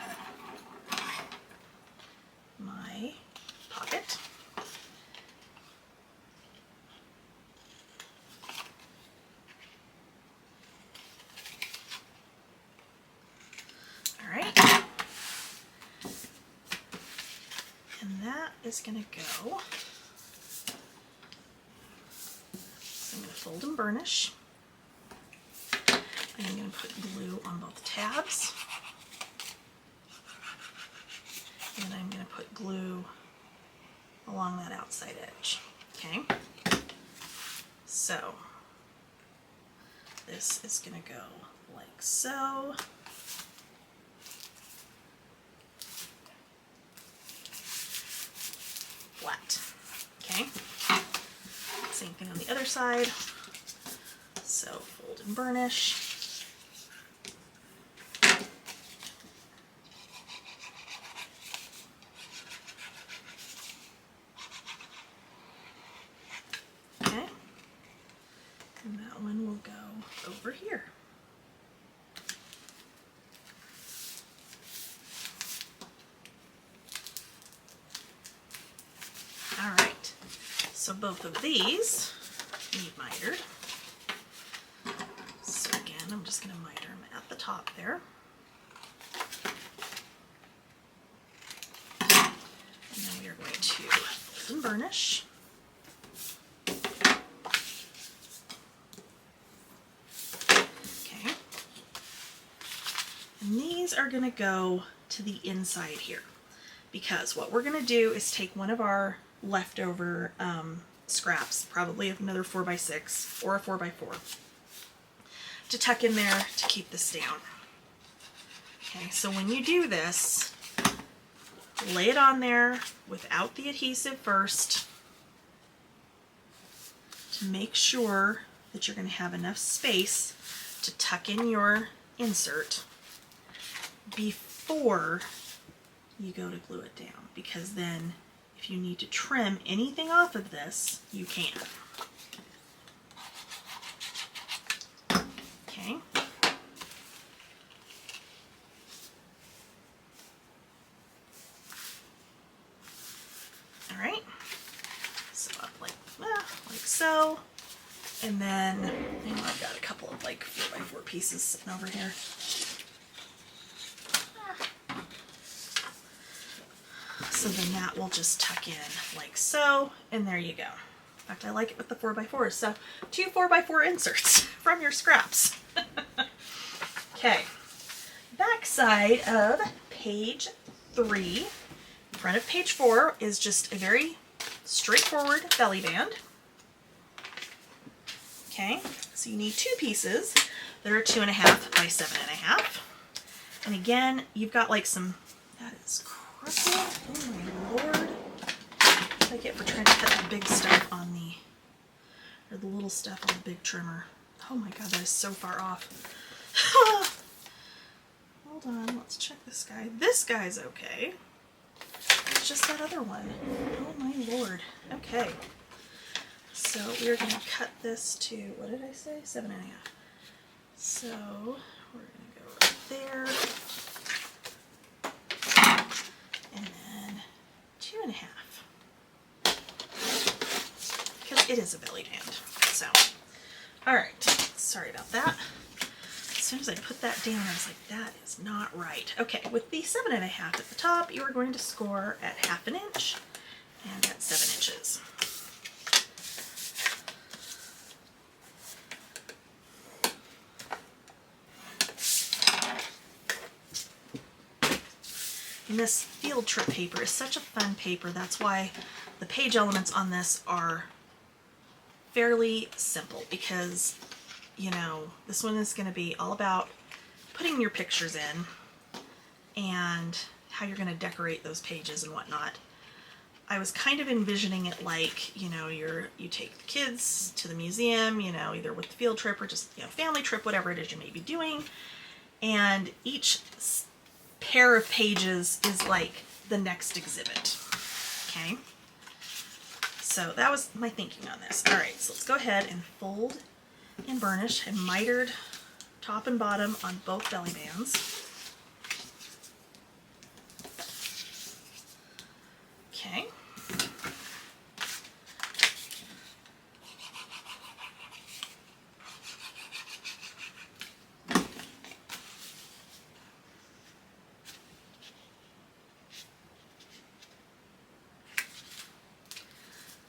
my pocket. All right, and that is going to go. So I'm going to fold and burnish. I'm going to put glue on both tabs. And I'm going to put glue along that outside edge. Okay? So this is going to go like so. Flat. Okay? Same thing on the other side. So fold and burnish. Okay. And that one will go over here. All right. So both of these need mitered. So again, I'm just going to miter them at the top there. And then we are going to fold and burnish. Okay. And these are going to go to the inside here, because what we're going to do is take one of our leftover scraps, probably another 4x6 or a 4x4, to tuck in there to keep this down. Okay, so when you do this, lay it on there without the adhesive first to make sure that you're going to have enough space to tuck in your insert before you go to glue it down, because then if you need to trim anything off of this, you can. Okay. All right. So up like so, and then I've got a couple of like 4x4 pieces sitting over here. So then that will just tuck in like so, and there you go. In fact, I like it with the 4x4s. So 2 4x4 inserts from your scraps. Okay, back side of page 3, front of page 4 is just a very straightforward belly band. Okay, so you need 2 pieces that are 2.5 by 7.5. And again, you've got like some, that is crooked, oh my lord. What I get for trying to cut the big stuff on the, or the little stuff on the big trimmer. Oh my god, that is so far off. Hold on, let's check this guy. This guy's okay. It's just that other one. Oh my lord. Okay. So we're going to cut this to, what did I say? 7.5. So we're going to go right there. And then 2.5. Because it is a belly band. So, alright. Sorry about that. As soon as I put that down, I was like, that is not right. Okay, with the 7.5 at the top, you are going to score at 1/2 inch and at 7 inches. And this field trip paper is such a fun paper. That's why the page elements on this are fairly simple because, you know, this one is going to be all about putting your pictures in and how you're going to decorate those pages and whatnot. I was kind of envisioning it like, you know, you take the kids to the museum, you know, either with the field trip or just, you know, family trip, whatever it is you may be doing. And each pair of pages is like the next exhibit. Okay. So that was my thinking on this. All right, so let's go ahead and fold and burnish and mitered top and bottom on both belly bands. Okay.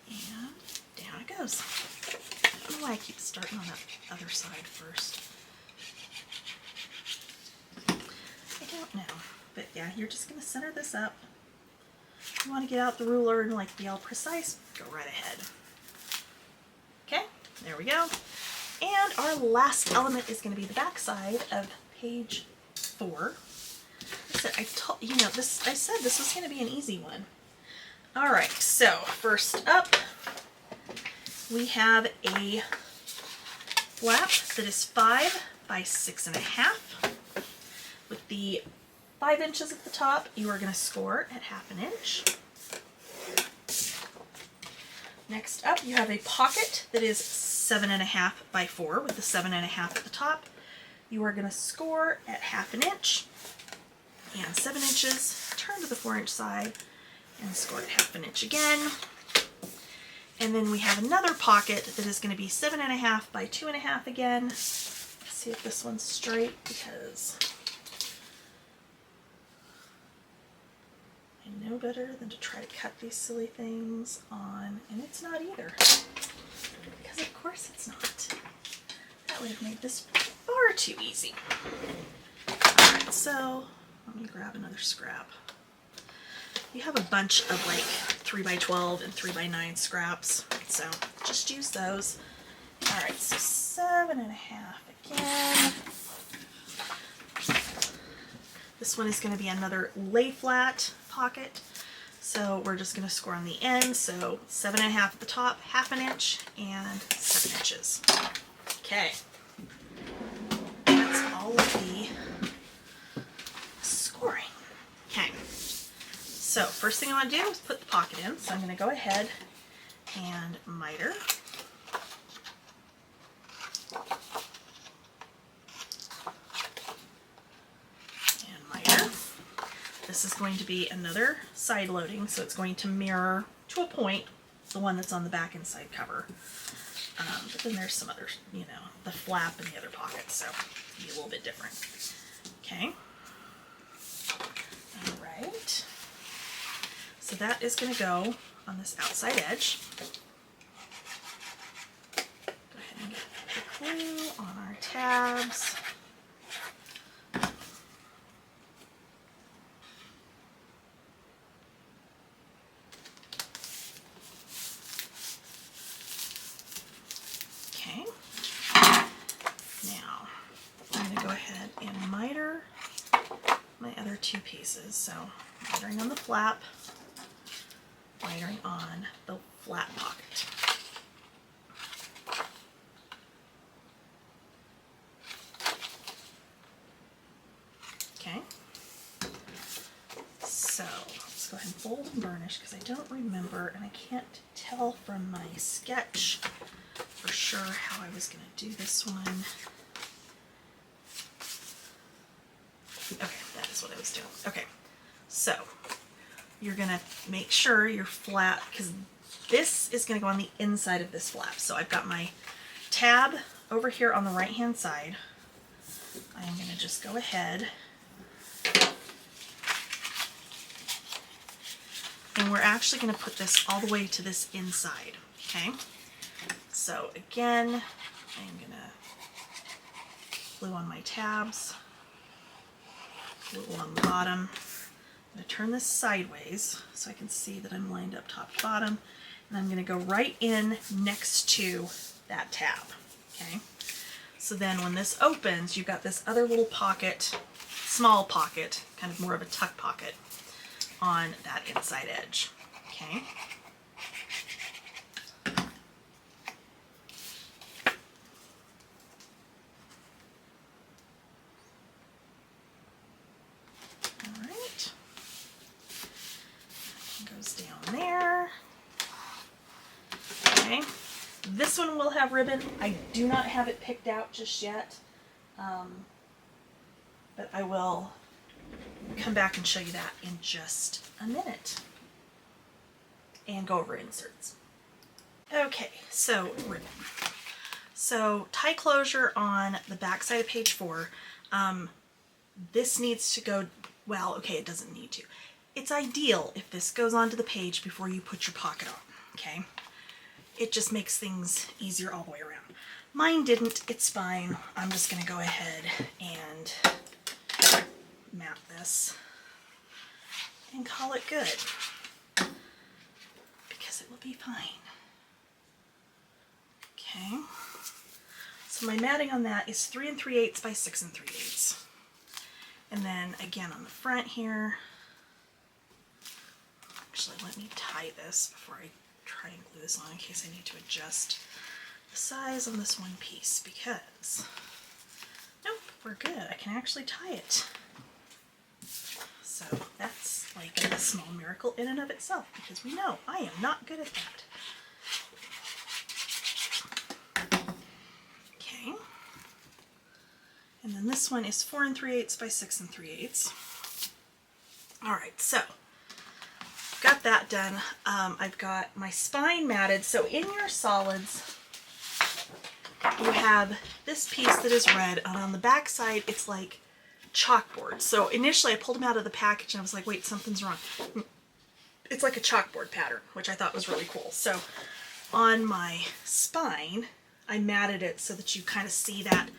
And down it goes. I don't know why I keep starting on that other side first. I don't know. But yeah, you're just going to center this up. If you want to get out the ruler and like be all precise, go right ahead. Okay, there we go. And our last element is going to be the back side of page 4. I said, I said this was going to be an easy one. All right, so first up, we have a flap that is 5 by 6.5. With the 5 inches at the top, you are going to score at 1/2 inch. Next up, you have a pocket that is 7.5 by 4 with the 7.5 at the top. You are going to score at 1/2 inch and 7 inches. Turn to the 4-inch side and score at 1/2 inch again. And then we have another pocket that is going to be 7.5 by 2.5 again. Let's see if this one's straight because I know better than to try to cut these silly things on, and it's not either. Because of course it's not. That would have made this far too easy. Alright, so let me grab another scrap. You have a bunch of like 3 by 12 and 3 by 9 scraps, so just use those. Alright, so 7.5 again. This one is going to be another lay flat pocket, so we're just going to score on the end. So 7.5 at the top, 1/2 inch, and 7 inches. Okay, that's all of the scoring. Okay, so first thing I want to do is put the pocket in. So I'm going to go ahead and miter. This is going to be another side loading, so it's going to mirror to a point the one that's on the back and side cover. But then there's some other, you know, the flap and the other pockets, so it'll be a little bit different. Okay. All right. So that is going to go on this outside edge. Go ahead and get the glue on our tabs. Miter my other 2 pieces. So mitering on the flap, mitering on the flat pocket. Okay. So let's go ahead and fold and burnish because I don't remember and I can't tell from my sketch for sure how I was going to do this one. Okay, that is what I was doing. Okay, so you're going to make sure your flap, because this is going to go on the inside of this flap. So I've got my tab over here on the right hand side. I'm going to just go ahead and we're actually going to put this all the way to this inside. Okay, so again, I'm going to glue on my tabs. Glue along the bottom. I'm going to turn this sideways so I can see that I'm lined up top to bottom. And I'm going to go right in next to that tab. Okay. So then when this opens, you've got this other little pocket, small pocket, kind of more of a tuck pocket on that inside edge. Okay. All right. Goes down there. Okay. This one will have ribbon. I do not have it picked out just yet, but I will come back and show you that in just a minute and go over inserts. Okay, so ribbon. So tie closure on the back side of page 4. This needs to go, well, okay, it doesn't need to. It's ideal if this goes onto the page before you put your pocket on, okay? It just makes things easier all the way around. Mine didn't, it's fine. I'm just gonna go ahead and map this and call it good, because it will be fine. Okay, so my matting on that is 3 3/8 by 6 3/8. And then again on the front here, actually let me tie this before I try and glue this on in case I need to adjust the size on this one piece, because nope, we're good. I can actually tie it. So that's like a small miracle in and of itself, because we know I am not good at that. Okay. And then this one is 4 3/8 by 6 3/8. All right, so got that done. I've got my spine matted. So in your solids, you have this piece that is red, and on the back side, it's like chalkboard. So initially I pulled them out of the package and I was like, wait, something's wrong. It's like a chalkboard pattern, which I thought was really cool. So on my spine, I matted it so that you kind of see that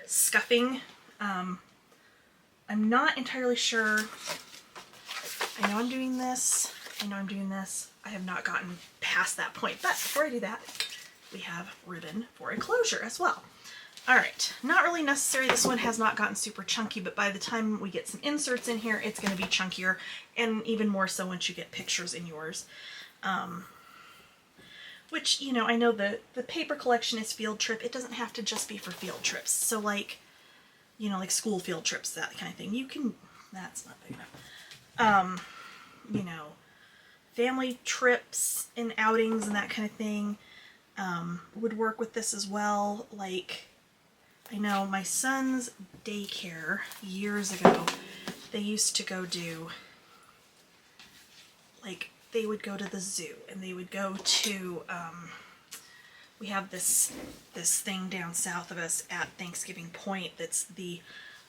scuffing. I'm not entirely sure. I know I'm doing this. I know I'm doing this. I have not gotten past that point, but before I do that, we have ribbon for a closure as well. All right, not really necessary. This one has not gotten super chunky, but by the time we get some inserts in here, it's going to be chunkier, and even more so once you get pictures in yours. Which, you know, I know the paper collection is field trip. It doesn't have to just be for field trips. So like, you know, like school field trips, that kind of thing. You can, that's not big enough. You know, family trips and outings and that kind of thing would work with this as well. Like, I know my son's daycare years ago, they used to go do, like, they would go to the zoo, and they would go to, we have this thing down south of us at Thanksgiving Point that's the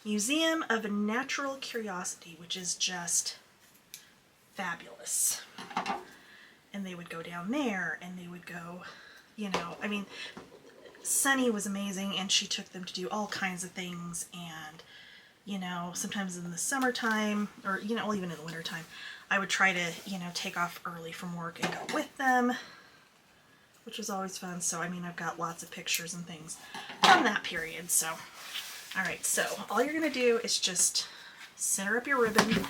Museum of Natural Curiosity, which is just fabulous. And they would go down there, and they would go, you know, I mean, Sunny was amazing, and she took them to do all kinds of things, and, you know, sometimes in the summertime, or, you know, well, even in the wintertime, I would try to, you know, take off early from work and go with them, which was always fun. So, I mean, I've got lots of pictures and things from that period. So, all right, so all you're going to do is just center up your ribbon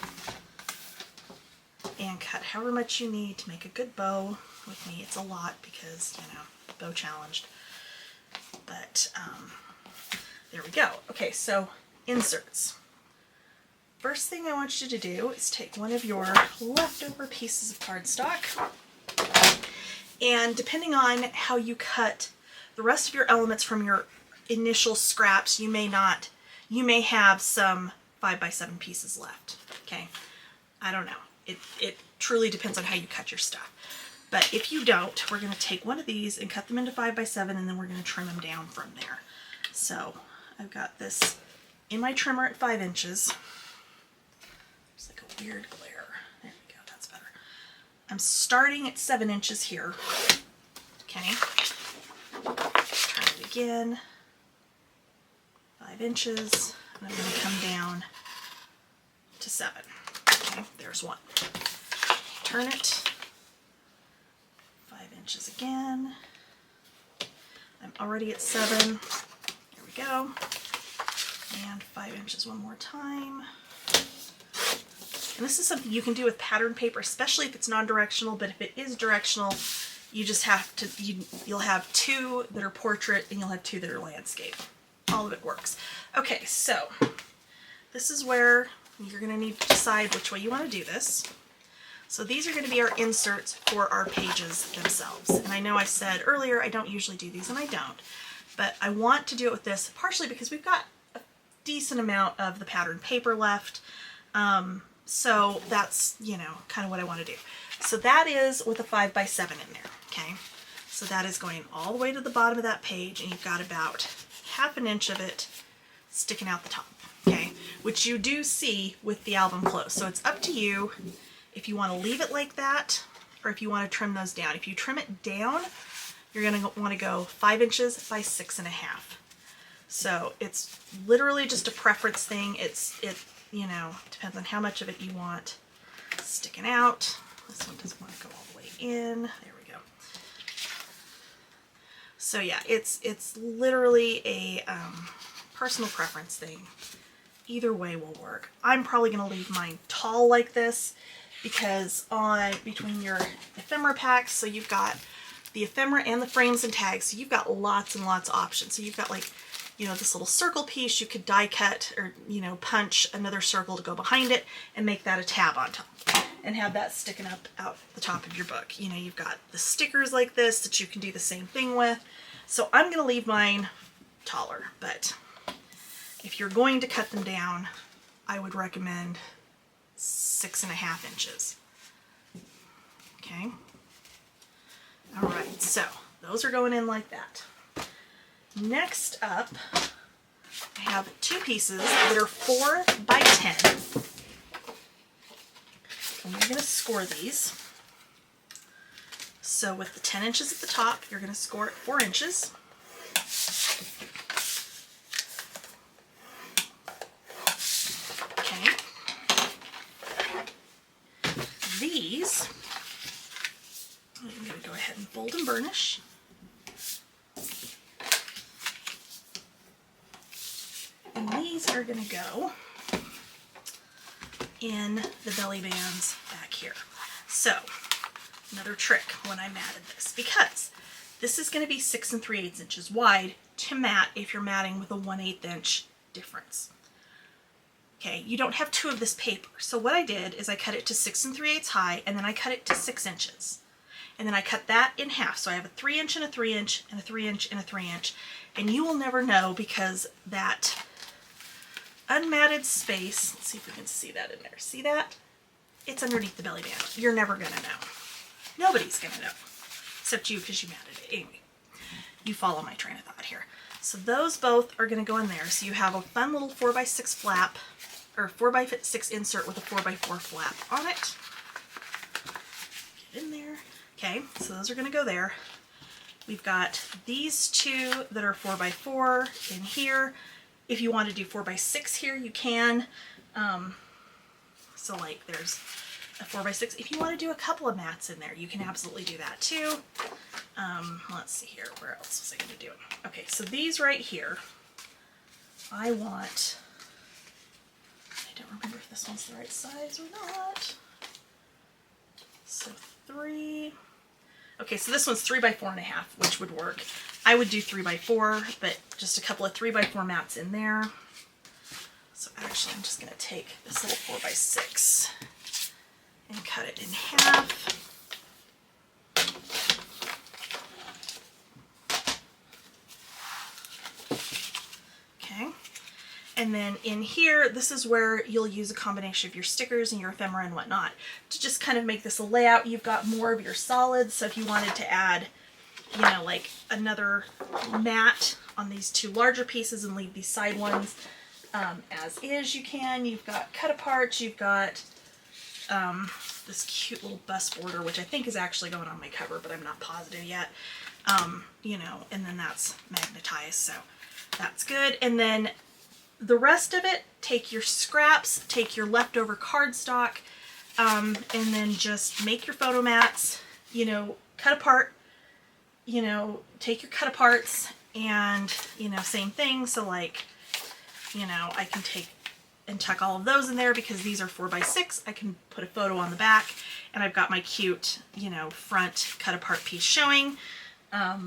and cut however much you need to make a good bow. With me, it's a lot because, you know, bow challenged. But there we go. Okay, so inserts. First thing I want you to do is take one of your leftover pieces of cardstock, and depending on how you cut the rest of your elements from your initial scraps, you may have some 5x7 pieces left. Okay, I don't know. It truly depends on how you cut your stuff. But if you don't, we're going to take one of these and cut them into 5x7, and then we're going to trim them down from there. So I've got this in my trimmer at 5 inches. There's like a weird glare. There we go, that's better. I'm starting at 7 inches here. Okay. Turn it again. 5 inches. And I'm going to come down to 7. Okay, there's one. Turn it. 5 inches again. I'm already at 7. There we go. And 5 inches one more time. And this is something you can do with pattern paper, especially if it's non-directional, but if it is directional, you just have to, you'll have 2 that are portrait and you'll have 2 that are landscape. All of it works. Okay, so this is where you're going to need to decide which way you want to do this. So these are going to be our inserts for our pages themselves. And I know I said earlier I don't usually do these, and I don't, but I want to do it with this partially because we've got a decent amount of the pattern paper left. So that's, you know, kind of what I want to do. So that is with a 5x7 in there, okay? So that is going all the way to the bottom of that page, and you've got about 1/2 inch of it sticking out the top, okay? Which you do see with the album close. So it's up to you if you want to leave it like that or if you want to trim those down. If you trim it down, you're going to want to go 5 inches by 6.5. So it's literally just a preference thing. It you know, depends on how much of it you want sticking out. This one doesn't want to go all the way in. There we go. So yeah, it's literally a personal preference thing. Either way will work. I'm probably going to leave mine tall like this because between your ephemera packs, so you've got the ephemera and the frames and tags, so you've got lots and lots of options. So you've got, like, you know, this little circle piece, you could die cut or, you know, punch another circle to go behind it and make that a tab on top and have that sticking up out the top of your book. You know, you've got the stickers like this that you can do the same thing with. So I'm going to leave mine taller, but if you're going to cut them down, I would recommend 6.5 inches. Okay. All right, so those are going in like that. Next up, I have 2 pieces that are 4x10. And we're going to score these. So with the 10 inches at the top, you're going to score it 4 inches. Okay. These, I'm going to go ahead and fold and burnish. And these are going to go in the belly bands back here. So, another trick when I matted this, because this is going to be 6 3/8 inches wide to mat if you're matting with a 1/8 inch difference. Okay, you don't have 2 of this paper. So what I did is I cut it to 6 3/8 high, and then I cut it to 6 inches. And then I cut that in half. So I have a 3 inch and a 3 inch and a 3 inch and a 3 inch. And you will never know because that unmatted space, let's see if we can see that in there. See that? It's underneath the belly band. You're never going to know. Nobody's going to know. Except you, because you matted it. Anyway, you follow my train of thought here. So those both are going to go in there. So you have a fun little 4x6 flap, or 4x6 insert with a 4x4 flap on it. Get in there. Okay, so those are going to go there. We've got these 2 that are 4x4 in here. If you want to do 4x6 here, you can. So like there's a 4x6. If you want to do a couple of mats in there, you can absolutely do that too. Let's see here, where else was I going to do it? Okay, so these right here, I don't remember if this one's the right size or not. So 3. Okay, so this one's 3x4.5, which would work. I would do 3x4, but just a couple of 3x4 mats in there. So actually, I'm just going to take this little 4x6 and cut it in half. Okay, and then in here, this is where you'll use a combination of your stickers and your ephemera and whatnot to just kind of make this a layout. You've got more of your solids, so if you wanted to add, you know, like another mat on these 2 larger pieces and leave these side ones as is, you can. You've got cut aparts, you've got this cute little bust border, which I think is actually going on my cover, but I'm not positive yet. You know, and then that's magnetized, so that's good. And then the rest of it, take your scraps, take your leftover cardstock, and then just make your photo mats, you know, cut apart you know, take your cut aparts and, you know, same thing. So like, you know, I can take and tuck all of those in there because these are 4x6. I can put a photo on the back, and I've got my cute, you know, front cut apart piece showing. Let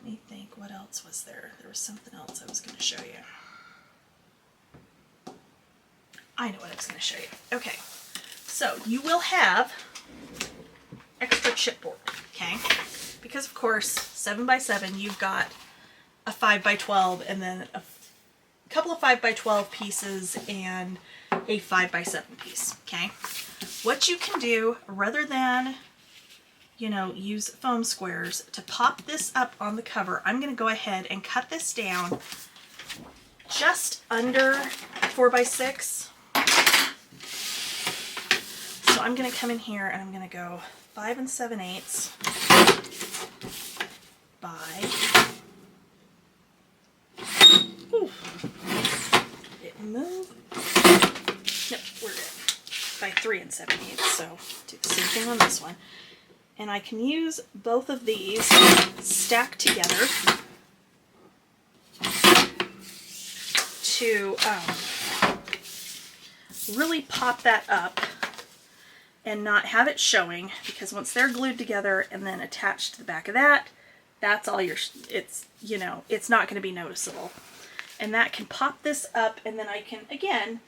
me think, what else was there? There was something else I was going to show you. I know what I was going to show you. Okay, so you will have extra chipboard, okay? Because of course, 7x7, you've got a 5x12 and then a couple of 5x12 pieces and a 5x7 piece, okay? What you can do, rather than, you know, use foam squares, to pop this up on the cover, I'm going to go ahead and cut this down just under 4x6. So I'm going to come in here and I'm going to go 5 7/8 by, ooh, it moved, nope, we're good, by 3 7/8, so do the same thing on this one. And I can use both of these stacked together to really pop that up and not have it showing, because once they're glued together and then attached to the back of that, that's all your, it's, you know, it's not going to be noticeable. And that can pop this up, and then I can, again,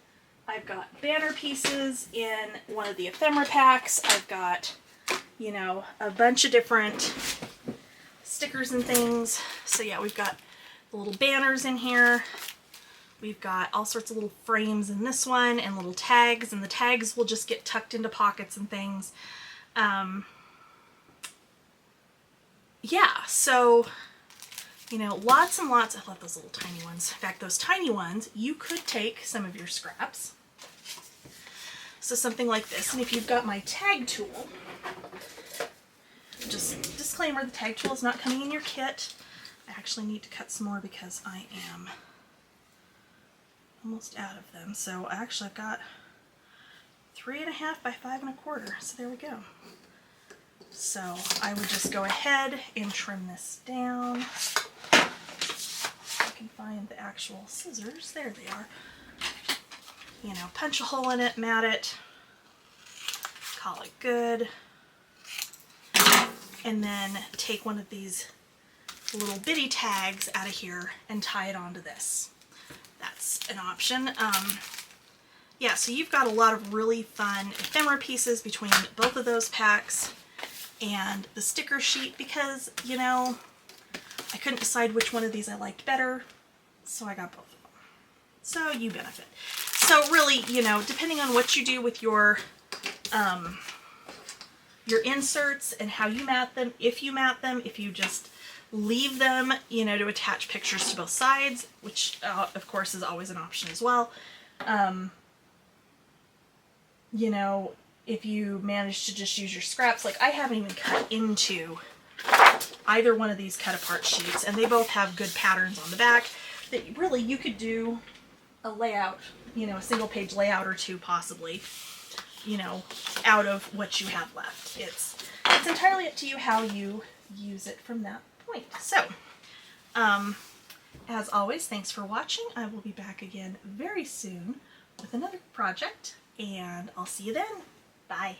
I've got banner pieces in one of the ephemera packs. I've got, you know, a bunch of different stickers and things. So yeah, we've got the little banners in here. We've got all sorts of little frames in this one and little tags, and the tags will just get tucked into pockets and things. Yeah, so, you know, lots and lots. I love those little tiny ones. In fact, those tiny ones, you could take some of your scraps. So something like this, and if you've got my tag tool, just disclaimer, the tag tool is not coming in your kit. I actually need to cut some more because I am almost out of them. So actually I've got 3.5 by 5 1/4. So there we go. So I would just go ahead and trim this down. If I can find the actual scissors. There they are. You know, punch a hole in it, mat it, call it good. And then take one of these little bitty tags out of here and tie it onto this. That's an option. Yeah, so you've got a lot of really fun ephemera pieces between both of those packs and the sticker sheet, because, you know, I couldn't decide which one of these I liked better, so I got both of them. So you benefit. So really, you know, depending on what you do with your inserts and how you mat them, if you mat them, if you just leave them, you know, to attach pictures to both sides, which of course is always an option as well. You know, if you manage to just use your scraps, like I haven't even cut into either one of these cut apart sheets, and they both have good patterns on the back that really you could do a layout, you know, a single page layout or two possibly, you know, out of what you have left. It's entirely up to you how you use it from that point. So, as always, thanks for watching. I will be back again very soon with another project, and I'll see you then. Bye.